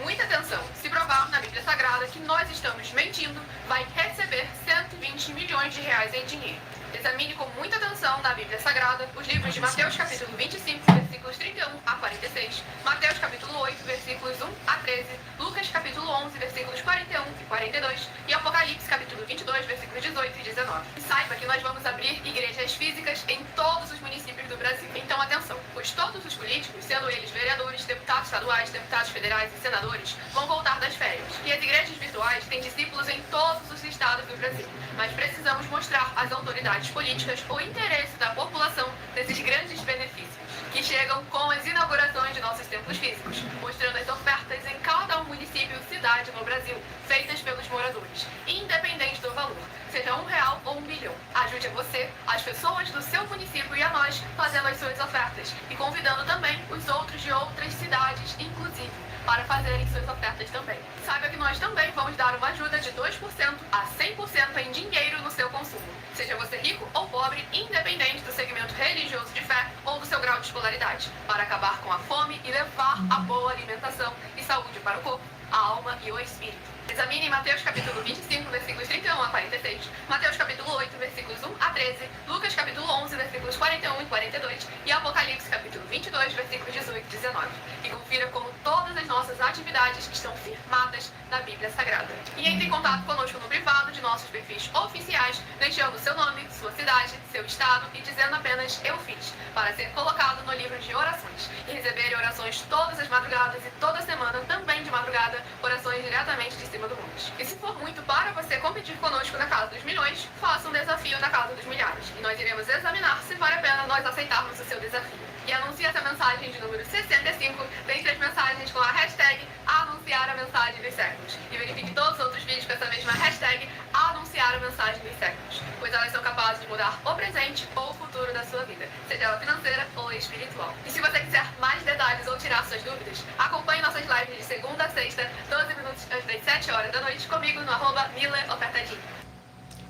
Muita atenção! Se provar na Bíblia Sagrada que nós estamos mentindo, vai receber 120 milhões de reais em dinheiro. Examine com muita atenção na Bíblia Sagrada os livros de Mateus capítulo 25, versículos 31 a 46, Mateus capítulo 8, versículos 1 a 13, Lucas capítulo 11, versículos 41 e 42 e Apocalipse capítulo 22, versículos 18 e 19. E saiba que nós vamos abrir igrejas físicas em todos os municípios do Brasil. Então atenção, pois todos os políticos, sendo eles vereadores, deputados estaduais, deputados federais e senadores, vão voltar das férias. E as igrejas virtuais têm discípulos em todos os estados do Brasil. Mas precisamos mostrar às autoridades políticas o interesse da população nesses grandes benefícios, que chegam com as inaugurações de nossos templos físicos, mostrando as ofertas em cada município e cidade no Brasil, feitas pelos moradores, independente do valor, seja R$1 ou R$1 bilhão. Ajude a você, as pessoas do seu município e a nós, fazendo as suas ofertas, e convidando também os outros de outras cidades, inclusive, para fazerem suas ofertas também. Saiba que nós também vamos dar uma ajuda de 2% a 100% em dinheiro no seu consumo. Seja você rico ou pobre, independente do segmento religioso de fé ou do seu grau de escolaridade, para acabar com a fome e levar a boa alimentação e saúde para o corpo, a alma e o espírito. Examine Mateus capítulo 25, versículos 31 a 46, Mateus capítulo 8, versículos 1 a 13, Lucas capítulo 11, versículos 41 e 42 e Apocalipse capítulo 22, versículos 18 e 19. E confira como todas as nossas atividades estão firmadas na Bíblia Sagrada. E entre em contato conosco no privado de nossos perfis oficiais, deixando seu nome, sua cidade, seu estado e dizendo apenas "eu fiz", para ser colocado no livro de orações e receber orações todas as madrugadas e toda semana, também de madrugada, orações diretamente de cima do monte. E se for muito para você competir conosco na Casa dos Milhões, faça um desafio na Casa dos Milhares. E nós iremos examinar se vale a pena nós aceitarmos o seu desafio. E anuncie essa mensagem de número 65 dentre as mensagens com a hashtag anunciar a mensagem dos séculos. E verifique todos os outros vídeos com essa mesma hashtag anunciar a mensagem dos séculos, pois elas são capazes de mudar o presente ou o futuro da sua vida, seja ela financeira ou espiritual. E se você quiser mais detalhes ou tirar suas dúvidas, acompanhe nossas lives de segunda a sexta, 12 minutos antes das 7 horas da noite, comigo no @MilaOfertadinho.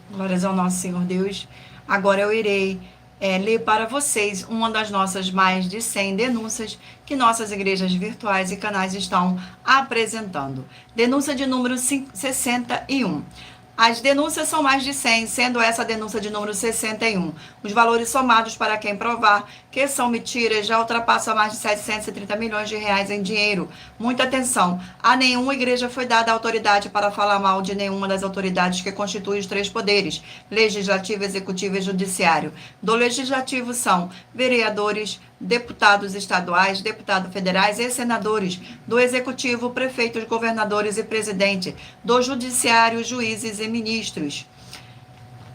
Glórias ao nosso Senhor Deus. Agora eu irei ler para vocês uma das nossas mais de 100 denúncias que nossas igrejas virtuais e canais estão apresentando. Denúncia de número 61. As denúncias são mais de 100, sendo essa a denúncia de número 61. Os valores somados para quem provar que são mentiras já ultrapassam mais de 730 milhões de reais em dinheiro. Muita atenção, a nenhuma igreja foi dada autoridade para falar mal de nenhuma das autoridades que constituem os 3 poderes, legislativo, executivo e judiciário. Do legislativo são vereadores, deputados estaduais, deputados federais e senadores. Do executivo, prefeitos, governadores e presidente. Do judiciário, juízes e ministros.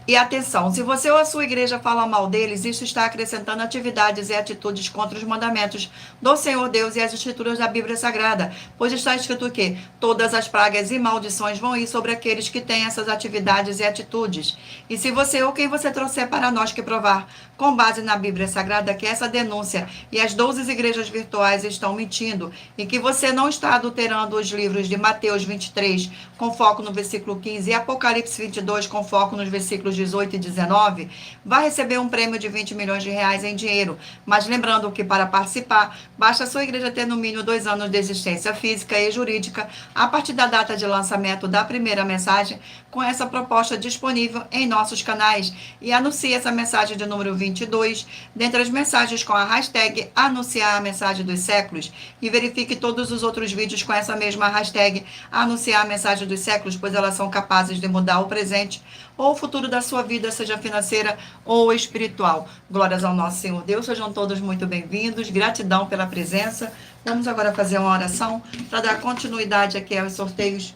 E atenção, se você ou a sua igreja fala mal deles, isso está acrescentando atividades e atitudes contra os mandamentos do Senhor Deus e as escrituras da Bíblia Sagrada, pois está escrito que todas as pragas e maldições vão ir sobre aqueles que têm essas atividades e atitudes. E se você ou quem você trouxer para nós que provar, com base na Bíblia Sagrada, que essa denúncia e as 12 igrejas virtuais estão mentindo e que você não está adulterando os livros de Mateus 23, com foco no versículo 15, e Apocalipse 22, com foco nos versículos 18 e 19, vai receber um prêmio de 20 milhões de reais em dinheiro. Mas lembrando que para participar, basta a sua igreja ter no mínimo 2 anos de existência física e jurídica a partir da data de lançamento da primeira mensagem, com essa proposta disponível em nossos canais. E anuncie essa mensagem de número 22, dentre as mensagens com a hashtag anunciar a mensagem dos séculos, e verifique todos os outros vídeos com essa mesma hashtag anunciar a mensagem dos séculos, pois elas são capazes de mudar o presente ou o futuro da sua vida, seja financeira ou espiritual. Glórias ao nosso Senhor Deus, sejam todos muito bem-vindos, gratidão pela presença. Vamos agora fazer uma oração para dar continuidade aqui aos sorteios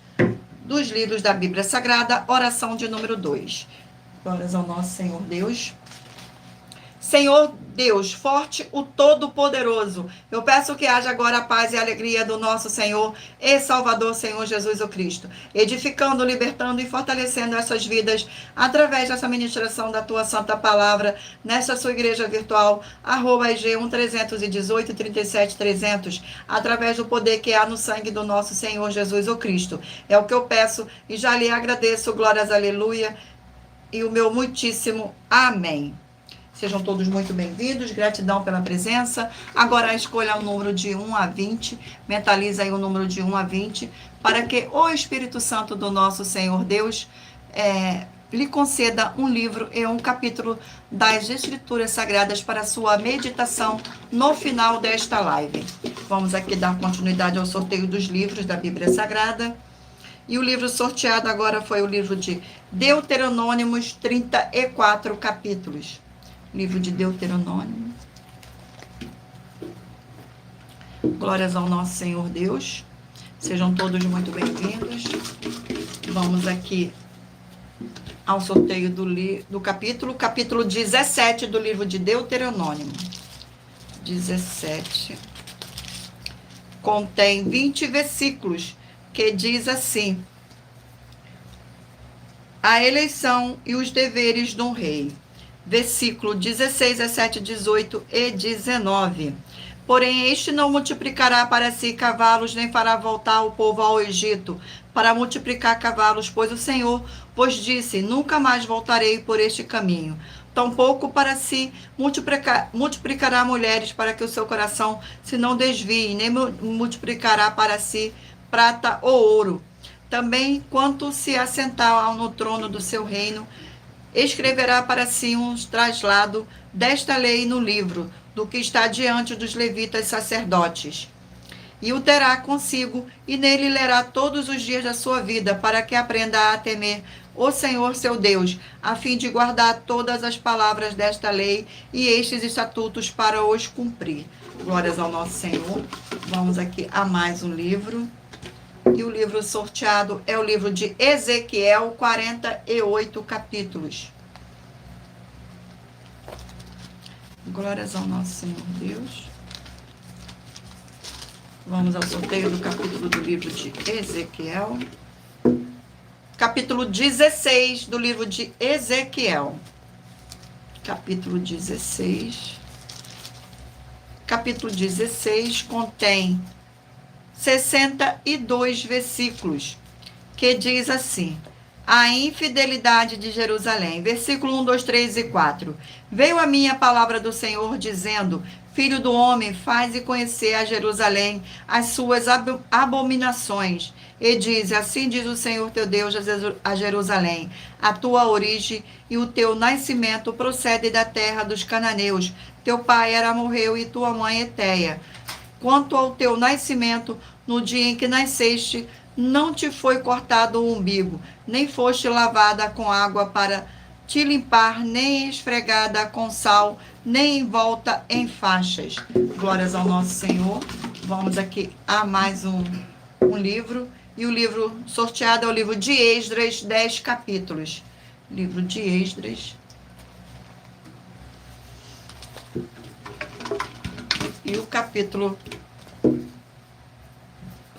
dos livros da Bíblia Sagrada, oração de número 2. Glórias ao nosso Senhor Deus. Senhor Deus, forte, o Todo-Poderoso, eu peço que haja agora a paz e a alegria do nosso Senhor e Salvador, Senhor Jesus o Cristo, edificando, libertando e fortalecendo essas vidas através dessa ministração da tua santa palavra, nesta sua igreja virtual, @EG1 318 37 através do poder que há no sangue do nosso Senhor Jesus o Cristo. É o que eu peço e já lhe agradeço, glórias, aleluia, e o meu muitíssimo amém. Sejam todos muito bem-vindos, gratidão pela presença. Agora escolha o número de 1 a 20, mentaliza aí o número de 1 a 20, para que o Espírito Santo do nosso Senhor Deus lhe conceda um livro e um capítulo das Escrituras Sagradas para a sua meditação no final desta live. Vamos aqui dar continuidade ao sorteio dos livros da Bíblia Sagrada. E o livro sorteado agora foi o livro de Deuteronômicos, 34 capítulos. Livro de Deuteronômio. Glórias ao nosso Senhor Deus. Sejam todos muito bem-vindos. Vamos aqui ao sorteio do capítulo 17 do livro de Deuteronômio. 17. Contém 20 versículos, que diz assim: a eleição e os deveres de um rei. Versículo 16, 17, 18 e 19. Porém, este não multiplicará para si cavalos, nem fará voltar o povo ao Egito para multiplicar cavalos, pois o Senhor vos disse: nunca mais voltarei por este caminho. Tampouco para si multiplicará mulheres, para que o seu coração se não desvie, nem multiplicará para si prata ou ouro. Também, quanto se assentar no trono do seu reino, escreverá para si um traslado desta lei no livro, do que está diante dos levitas sacerdotes. E o terá consigo, e nele lerá todos os dias da sua vida, para que aprenda a temer o Senhor seu Deus, a fim de guardar todas as palavras desta lei e estes estatutos para os cumprir. Glórias ao nosso Senhor. Vamos aqui a mais um livro. E o livro sorteado é o livro de Ezequiel, 48 capítulos. Glórias ao nosso Senhor Deus. Vamos ao sorteio do capítulo do livro de Ezequiel. Capítulo 16 do livro de Ezequiel. Capítulo 16. Capítulo 16 contém 62 versículos, que diz assim: a infidelidade de Jerusalém. Versículo 1, 2, 3 e 4. Veio a minha palavra do Senhor, dizendo: filho do homem, faze conhecer a Jerusalém as suas abominações. E diz: assim diz o Senhor teu Deus a Jerusalém: a tua origem e o teu nascimento procedem da terra dos cananeus. Teu pai era amorreu e tua mãe Eteia. Quanto ao teu nascimento, no dia em que nasceste, não te foi cortado o umbigo, nem foste lavada com água para te limpar, nem esfregada com sal, nem envolta em faixas. Glórias ao nosso Senhor. Vamos aqui a mais um livro. E o livro sorteado é o livro de Esdras, 10 capítulos. Livro de Esdras. E o capítulo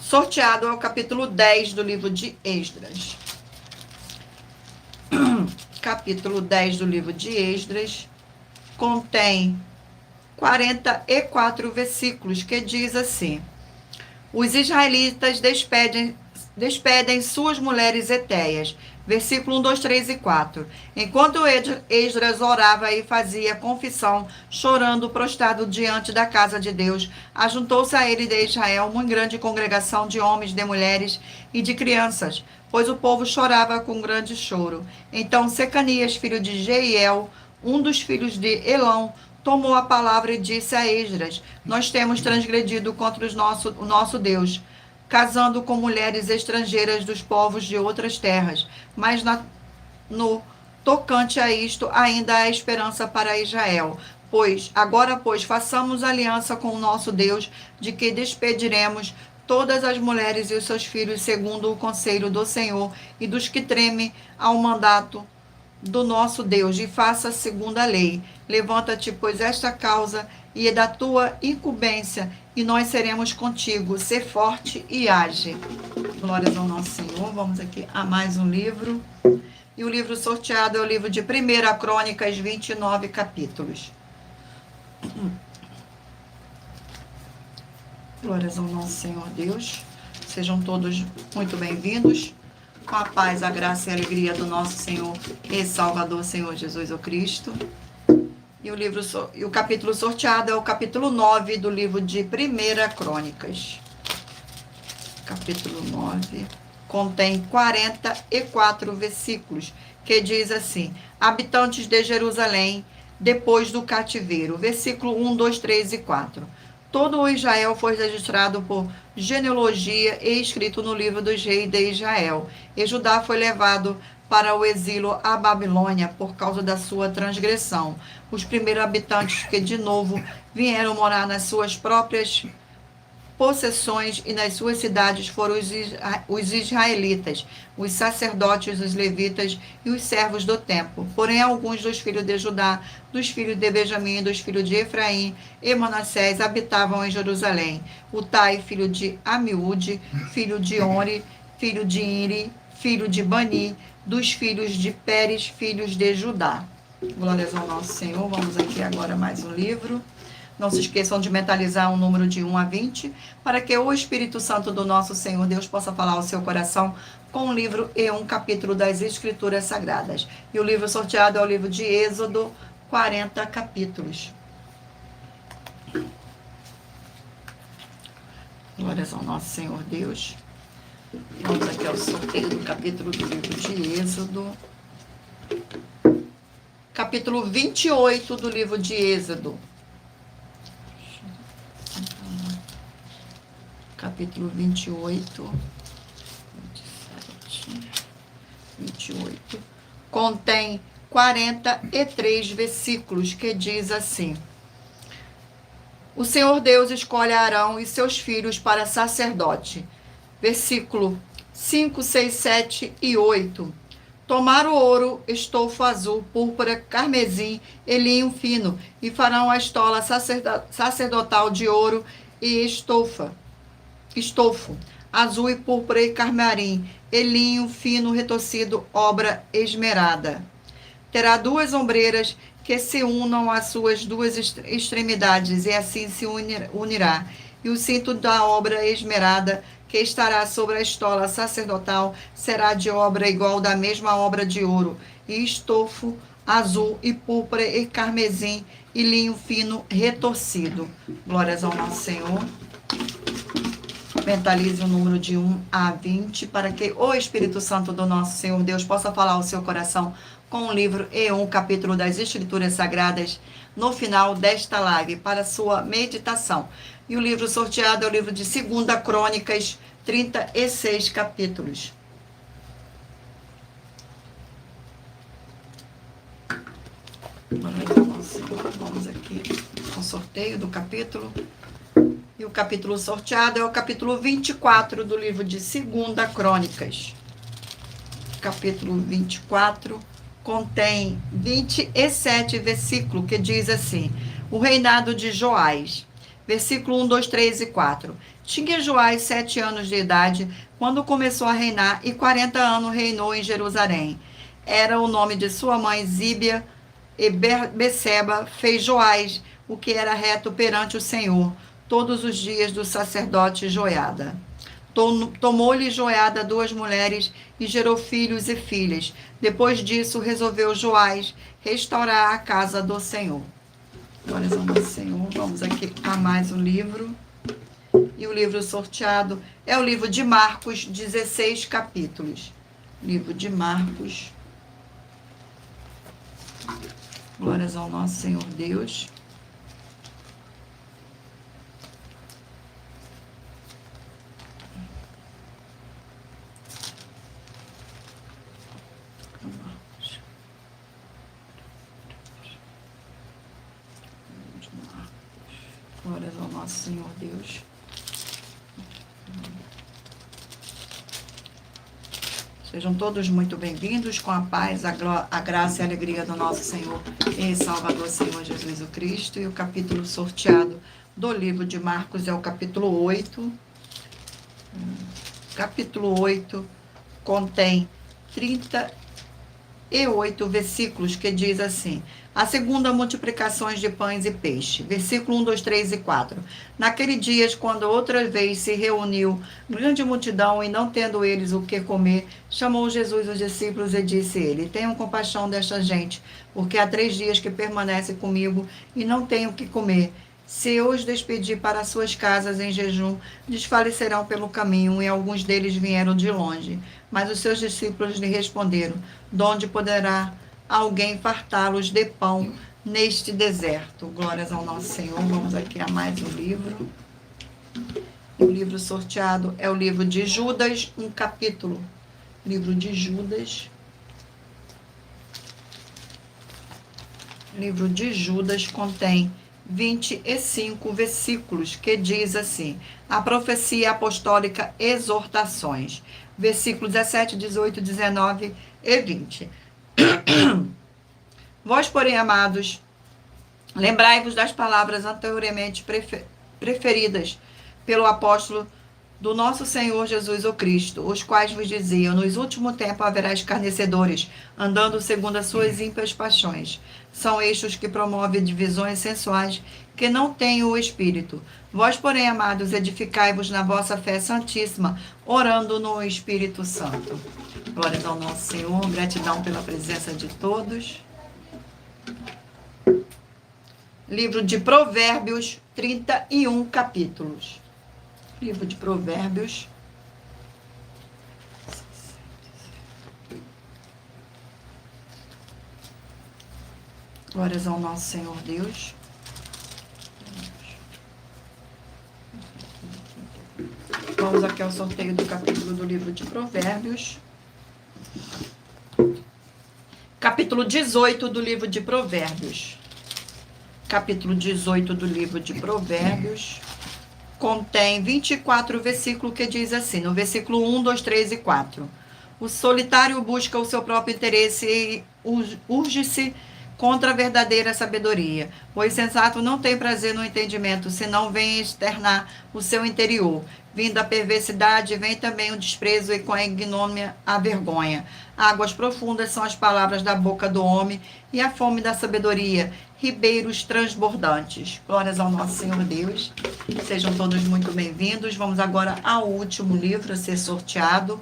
sorteado é o capítulo 10 do livro de Esdras. Capítulo 10 do livro de Esdras contém 44 versículos, que diz assim: os israelitas despedem suas mulheres etéias. Versículo 1, 2, 3 e 4. Enquanto Esdras orava e fazia confissão, chorando, prostrado diante da casa de Deus, ajuntou-se a ele de Israel uma grande congregação de homens, de mulheres e de crianças, pois o povo chorava com grande choro. Então Secanias, filho de Jeiel, um dos filhos de Elão, tomou a palavra e disse a Esdras: nós temos transgredido contra o nosso Deus, casando com mulheres estrangeiras dos povos de outras terras. Mas no tocante a isto, ainda há esperança para Israel. Agora, façamos aliança com o nosso Deus, de que despediremos todas as mulheres e os seus filhos, segundo o conselho do Senhor e dos que tremem ao mandato do nosso Deus, e faça segundo a lei. Levanta-te, pois, esta causa e é da tua incumbência, e nós seremos contigo. Ser forte e age. Glórias ao nosso Senhor. Vamos aqui a mais um livro. E o livro sorteado é o livro de 1 Crônicas, 29 capítulos. Glórias ao nosso Senhor Deus. Sejam todos muito bem-vindos. Com a paz, a graça e a alegria do nosso Senhor e Salvador, Senhor Jesus o Cristo. E o capítulo sorteado é o capítulo 9 do livro de 1 Crônicas. Capítulo 9 contém 44 versículos, que diz assim: habitantes de Jerusalém, depois do cativeiro. Versículo 1, 2, 3 e 4. Todo o Israel foi registrado por genealogia e escrito no livro dos reis de Israel. E Judá foi levado para o exílio à Babilônia por causa da sua transgressão. Os primeiros habitantes que de novo vieram morar nas suas próprias possessões e nas suas cidades foram os israelitas, os sacerdotes, os levitas e os servos do templo. Porém, alguns dos filhos de Judá, dos filhos de Benjamim, dos filhos de Efraim e Manassés habitavam em Jerusalém. Utai, filho de Amiúde, filho de Onri, filho de Iri, filho de Bani, dos filhos de Pérez, filhos de Judá. Glórias ao nosso Senhor. Vamos aqui agora mais um livro. Não se esqueçam de mentalizar um número de 1 a 20, para que o Espírito Santo do nosso Senhor Deus possa falar ao seu coração com um livro e um capítulo das Escrituras Sagradas. E o livro sorteado é o livro de Êxodo, 40 capítulos. Glórias ao nosso Senhor Deus. Vamos aqui ao sorteio do capítulo do livro de Êxodo. Capítulo 28 do livro de Êxodo. Capítulo 28, 28, contém 43 versículos, que diz assim: o Senhor Deus escolhe Arão e seus filhos para sacerdote. Versículo 5, 6, 7 e 8. Tomaram ouro, estofo azul, púrpura, carmesim e linho fino, e farão a estola sacerdotal de ouro e estofo, azul e púrpura e carmesim, e linho fino retorcido, obra esmerada. Terá 2 ombreiras que se unam às suas 2 extremidades, e assim se unirá. E o cinto da obra esmerada, que estará sobre a estola sacerdotal, será de obra igual da mesma obra de ouro, e estofo azul e púrpura e carmesim, e linho fino retorcido. Glórias ao nosso Senhor. Mentalize o número de 1 a 20, para que o Espírito Santo do nosso Senhor Deus possa falar ao seu coração com um livro e um capítulo das Escrituras Sagradas no final desta live, para sua meditação. E o livro sorteado é o livro de 2 Crônicas, 36 capítulos. Vamos aqui ao sorteio do capítulo. E o capítulo sorteado é o capítulo 24 do livro de 2 Crônicas. Capítulo 24 contém 27 versículos, que diz assim: o reinado de Joás. Versículo 1, 2, 3 e 4. Tinha Joás 7 anos de idade quando começou a reinar, e 40 anos reinou em Jerusalém. Era o nome de sua mãe Zíbia, e Beceba fez Joás o que era reto perante o Senhor todos os dias do sacerdote Joiada. Tomou-lhe Joiada 2 mulheres e gerou filhos e filhas. Depois disso, resolveu Joás restaurar a casa do Senhor. Glórias ao nosso Senhor. Vamos aqui a mais um livro. E o livro sorteado é o livro de Marcos, 16 capítulos. Livro de Marcos. Glórias ao nosso Senhor Deus. Glórias ao nosso Senhor Deus. Sejam todos muito bem-vindos, com a paz, a graça e a alegria do nosso Senhor e Salvador, Senhor Jesus o Cristo. E o capítulo sorteado do livro de Marcos é o capítulo 8. Capítulo 8 contém 38 versículos, que diz assim: a segunda multiplicações de pães e peixe. Versículo 1, 2, 3 e 4. Naquele dia, quando outra vez se reuniu grande multidão, e não tendo eles o que comer, chamou Jesus os discípulos e disse ele: tenham compaixão desta gente, porque há 3 dias que permanece comigo e não tenho o que comer. Se eu os despedir para suas casas em jejum, desfalecerão pelo caminho, e alguns deles vieram de longe. Mas os seus discípulos lhe responderam: de onde poderá alguém fartá-los de pão neste deserto? Glórias ao nosso Senhor. Vamos aqui a mais um livro. O livro sorteado é o livro de Judas, um capítulo. Livro de Judas. Livro de Judas contém 25 versículos, que diz assim: a profecia apostólica, exortações. Versículos 17, 18, 19 e 20. Vós, porém, amados, lembrai-vos das palavras anteriormente preferidas pelo apóstolo do nosso Senhor Jesus o Cristo, os quais vos diziam: nos últimos tempos haverá escarnecedores, andando segundo as suas ímpias paixões. São estes que promovem divisões sensuais, que não têm o Espírito. Vós, porém, amados, edificai-vos na vossa fé santíssima, orando no Espírito Santo. Glórias ao nosso Senhor, gratidão pela presença de todos. Livro de Provérbios, 31 capítulos. Livro de Provérbios. Glórias ao nosso Senhor Deus. Vamos aqui ao sorteio do capítulo do livro de Provérbios. Capítulo 18 do livro de Provérbios. Capítulo 18 do livro de Provérbios contém 24 versículos, que diz assim, no versículo 1, 2, 3 e 4. O solitário busca o seu próprio interesse e urge-se contra a verdadeira sabedoria. O insensato não tem prazer no entendimento, senão vem externar o seu interior. Vindo a perversidade, vem também o desprezo, e com a ignomínia a vergonha. Águas profundas são as palavras da boca do homem, e a fome da sabedoria, ribeiros transbordantes. Glórias ao nosso Senhor Deus. Sejam todos muito bem-vindos. Vamos agora ao último livro a ser sorteado.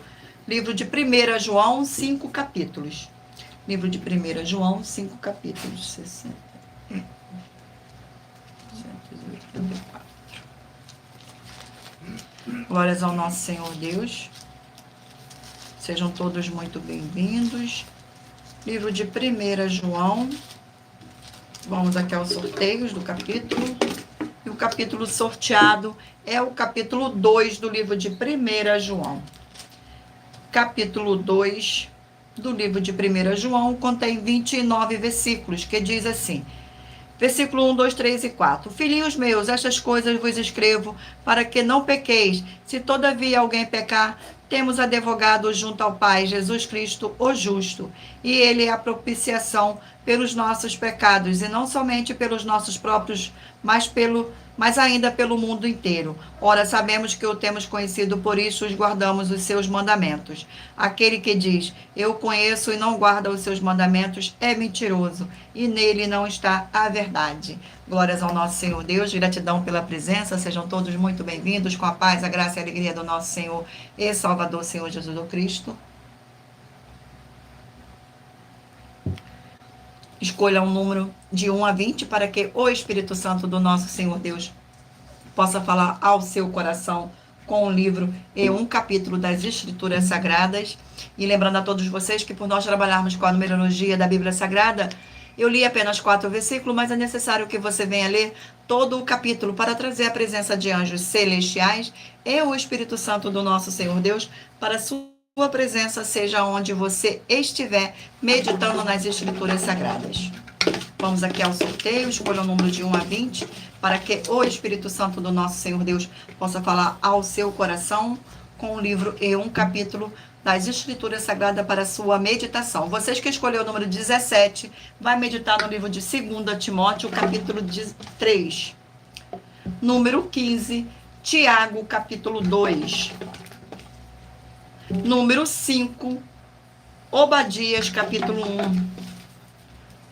Livro de 1 João, 5 capítulos. Livro de 1 João, 5 capítulos. 60. 184. Glórias ao nosso Senhor Deus. Sejam todos muito bem-vindos. Livro de 1 João. Vamos aqui aos sorteios do capítulo. E o capítulo sorteado é o capítulo 2 do livro de 1 João. Capítulo 2 do livro de 1 João contém 29 versículos, que diz assim: versículo 1, 2, 3 e 4. Filhinhos meus, estas coisas vos escrevo para que não pequeis. Se todavia alguém pecar, temos advogado junto ao Pai, Jesus Cristo, o justo. E ele é a propiciação pelos nossos pecados, e não somente pelos nossos próprios, mas ainda pelo mundo inteiro. Ora, sabemos que o temos conhecido, por isso os guardamos os seus mandamentos. Aquele que diz, eu conheço e não guarda os seus mandamentos, é mentiroso, e nele não está a verdade. Glórias ao nosso Senhor Deus, gratidão pela presença, sejam todos muito bem-vindos, com a paz, a graça e a alegria do nosso Senhor e Salvador, Senhor Jesus o Cristo. Escolha um número de 1 a 20 para que o Espírito Santo do nosso Senhor Deus possa falar ao seu coração com um livro e um capítulo das Escrituras Sagradas. E lembrando a todos vocês que por nós trabalharmos com a numerologia da Bíblia Sagrada, eu li apenas 4 versículos, mas é necessário que você venha ler todo o capítulo para trazer a presença de anjos celestiais e o Espírito Santo do nosso Senhor Deus para sua presença, seja onde você estiver meditando nas Escrituras Sagradas. Vamos aqui ao sorteio, escolha o número de 1 a 20, para que o Espírito Santo do nosso Senhor Deus possa falar ao seu coração com um livro e um capítulo das Escrituras Sagradas para a sua meditação. Vocês que escolheram o número 17, vai meditar no livro de 2 Timóteo, capítulo 3. Número 15, Tiago, capítulo 2. Número 5, Obadias, capítulo 1.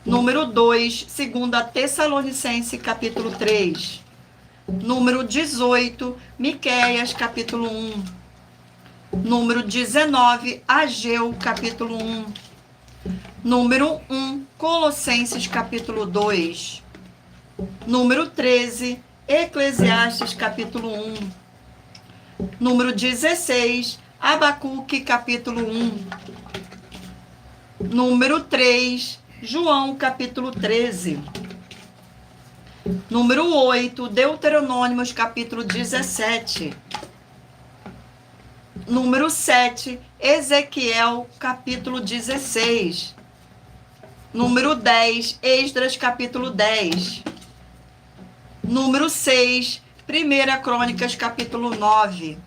Número 2, 2 Tessalonicenses, capítulo 3. Número 18, Miqueias, capítulo 1. Número 19, Ageu, capítulo 1. Número 1, Colossenses, capítulo 2. Número 13, Eclesiastes, capítulo 1. Número 16, Abacuque, capítulo 1. Número 3, João, capítulo 13. Número 8, Deuteronômios, capítulo 17. Número 7, Ezequiel, capítulo 16. Número 10, Esdras, capítulo 10. Número 6, 1 Crônicas, capítulo 9.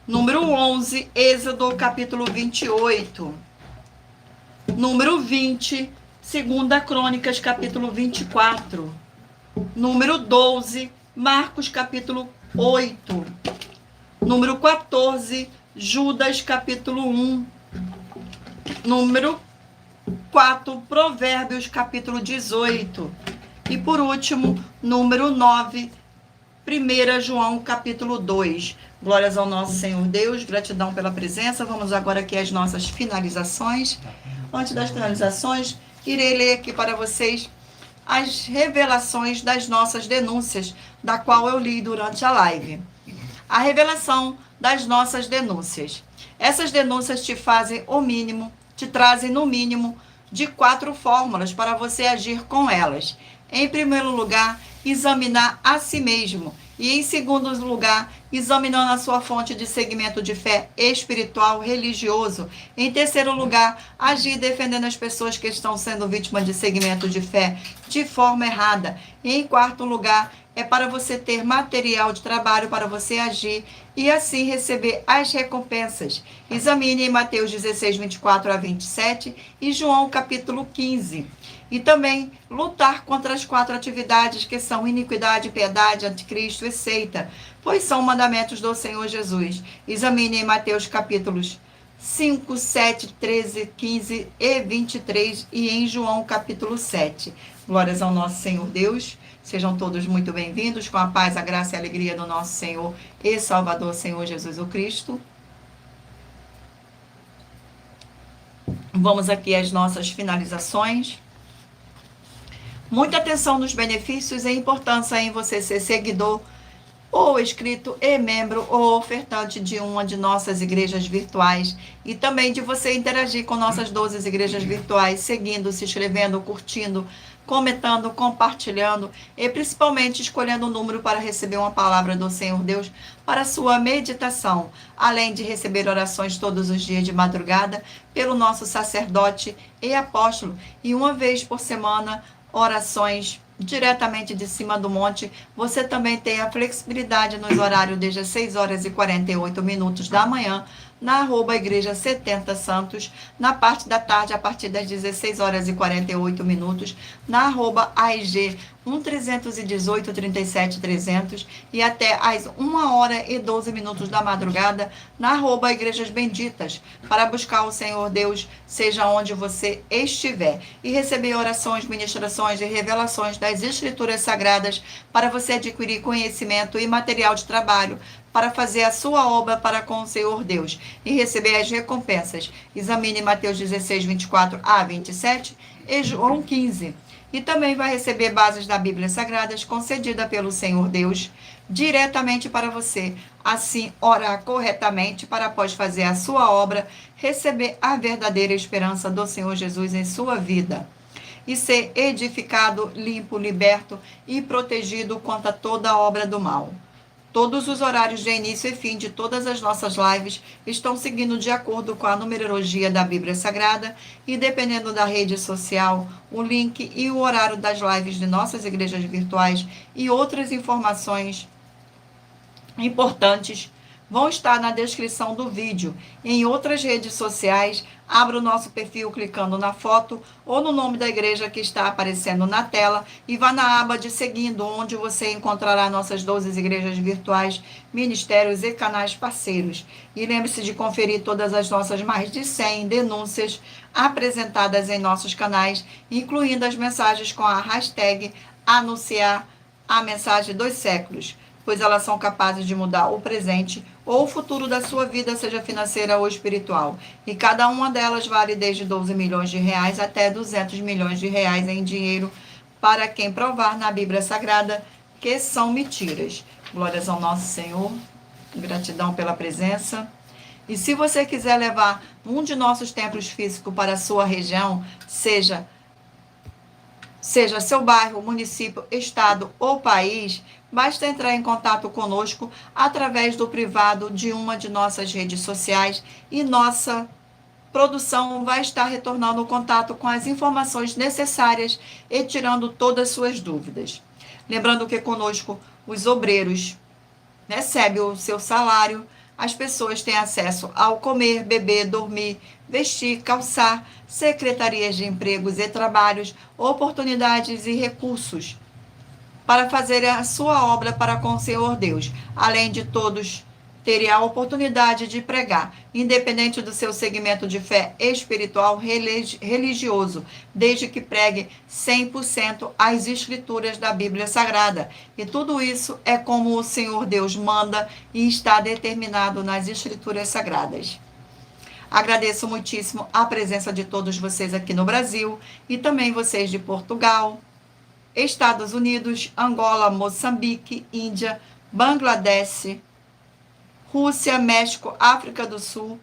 Número 11, Êxodo, capítulo 28. Número 20, 2 Crônicas, capítulo 24. Número 12, Marcos, capítulo 8. Número 14, Judas, capítulo 1. Número 4, Provérbios, capítulo 18. E por último, número 9, 1 João, capítulo 2. Glórias ao nosso Senhor Deus, gratidão pela presença. Vamos agora aqui às nossas finalizações. Antes das finalizações, irei ler aqui para vocês as revelações das nossas denúncias, da qual eu li durante a live. A revelação das nossas denúncias. Essas denúncias te fazem o mínimo, te trazem no mínimo de 4 fórmulas para você agir com elas. Em primeiro lugar, examinar a si mesmo. E em segundo lugar, examinando a sua fonte de segmento de fé espiritual, religioso. Em terceiro lugar, agir defendendo as pessoas que estão sendo vítimas de segmento de fé de forma errada. E em quarto lugar, é para você ter material de trabalho para você agir e assim receber as recompensas. Examine em Mateus 16, 24 a 27 e João capítulo 15. E também lutar contra as 4 atividades que são iniquidade, piedade, anticristo e seita, pois são mandamentos do Senhor Jesus. Examine em Mateus capítulos 5, 7, 13, 15 e 23 e em João capítulo 7. Glórias ao nosso Senhor Deus. Sejam todos muito bem-vindos com a paz, a graça e a alegria do nosso Senhor e Salvador, Senhor Jesus o Cristo. Vamos aqui às nossas finalizações. Muita atenção nos benefícios e importância em você ser seguidor ou inscrito e membro ou ofertante de uma de nossas igrejas virtuais e também de você interagir com nossas 12 igrejas virtuais, seguindo, se inscrevendo, curtindo, comentando, compartilhando e principalmente escolhendo um número para receber uma palavra do Senhor Deus para sua meditação, além de receber orações todos os dias de madrugada pelo nosso sacerdote e apóstolo e uma vez por semana orações diretamente de cima do monte. Você também tem a flexibilidade nos horários desde as 6 horas e 48 minutos da manhã, na @igreja 70 Santos, na parte da tarde, a partir das 16 horas e 48 minutos, na @AIG 1318 37 300 e até às 1 hora e 12 minutos da madrugada, na @Igrejas Benditas, para buscar o Senhor Deus, seja onde você estiver, e receber orações, ministrações e revelações das Escrituras Sagradas, para você adquirir conhecimento e material de trabalho, para fazer a sua obra para com o Senhor Deus e receber as recompensas. Examine Mateus 16, 24 a 27 e João 15. E também vai receber bases da Bíblia Sagradas concedida pelo Senhor Deus diretamente para você. Assim, orar corretamente para, após fazer a sua obra, receber a verdadeira esperança do Senhor Jesus em sua vida. E ser edificado, limpo, liberto e protegido contra toda obra do mal. Todos os horários de início e fim de todas as nossas lives estão seguindo de acordo com a numerologia da Bíblia Sagrada e, dependendo da rede social, o link e o horário das lives de nossas igrejas virtuais e outras informações importantes vão estar na descrição do vídeo. Em outras redes sociais, abra o nosso perfil clicando na foto ou no nome da igreja que está aparecendo na tela e vá na aba de seguindo, onde você encontrará nossas 12 igrejas virtuais, ministérios e canais parceiros. E lembre-se de conferir todas as nossas mais de 100 denúncias apresentadas em nossos canais, incluindo as mensagens com a hashtag anunciar a mensagem dos séculos, pois elas são capazes de mudar o presente ou o futuro da sua vida, seja financeira ou espiritual. E cada uma delas vale desde 12 milhões de reais até 200 milhões de reais em dinheiro, para quem provar na Bíblia Sagrada que são mentiras. Glórias ao nosso Senhor, gratidão pela presença. E se você quiser levar um de nossos templos físicos para a sua região, seja seu bairro, município, estado ou país, basta entrar em contato conosco através do privado de uma de nossas redes sociais e nossa produção vai estar retornando o contato com as informações necessárias e tirando todas as suas dúvidas. Lembrando que conosco os obreiros recebem o seu salário, as pessoas têm acesso ao comer, beber, dormir, vestir, calçar, secretarias de empregos e trabalhos, oportunidades e recursos para fazer a sua obra para com o Senhor Deus. Além de todos terem a oportunidade de pregar, independente do seu segmento de fé espiritual, religioso, desde que pregue 100% as escrituras da Bíblia Sagrada. E tudo isso é como o Senhor Deus manda e está determinado nas escrituras sagradas. Agradeço muitíssimo a presença de todos vocês aqui no Brasil e também vocês de Portugal, Estados Unidos, Angola, Moçambique, Índia, Bangladesh, Rússia, México, África do Sul,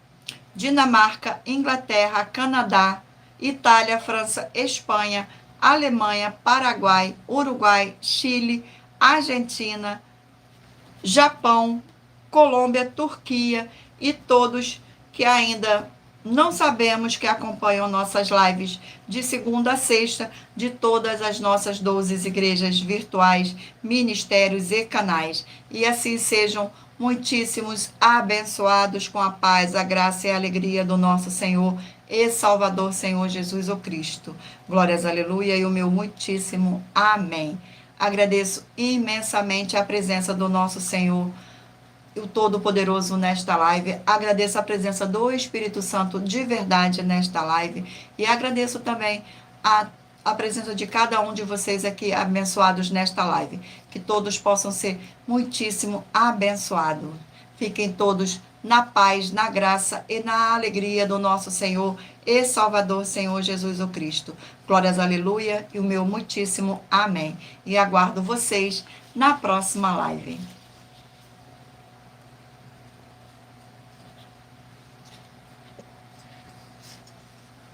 Dinamarca, Inglaterra, Canadá, Itália, França, Espanha, Alemanha, Paraguai, Uruguai, Chile, Argentina, Japão, Colômbia, Turquia e todos que ainda não sabemos que acompanham nossas lives de segunda a sexta de todas as nossas 12 igrejas virtuais, ministérios e canais. E assim sejam muitíssimos abençoados com a paz, a graça e a alegria do nosso Senhor e Salvador, Senhor Jesus o Cristo. Glórias, aleluia, e o meu muitíssimo amém. Agradeço imensamente a presença do nosso Senhor, o Todo-Poderoso, nesta live. Agradeço a presença do Espírito Santo de verdade nesta live. E agradeço também a presença de cada um de vocês aqui abençoados nesta live. Que todos possam ser muitíssimo abençoados. Fiquem todos na paz, na graça e na alegria do nosso Senhor e Salvador, Senhor Jesus o Cristo. Glórias, aleluia, e o meu muitíssimo amém. E aguardo vocês na próxima live.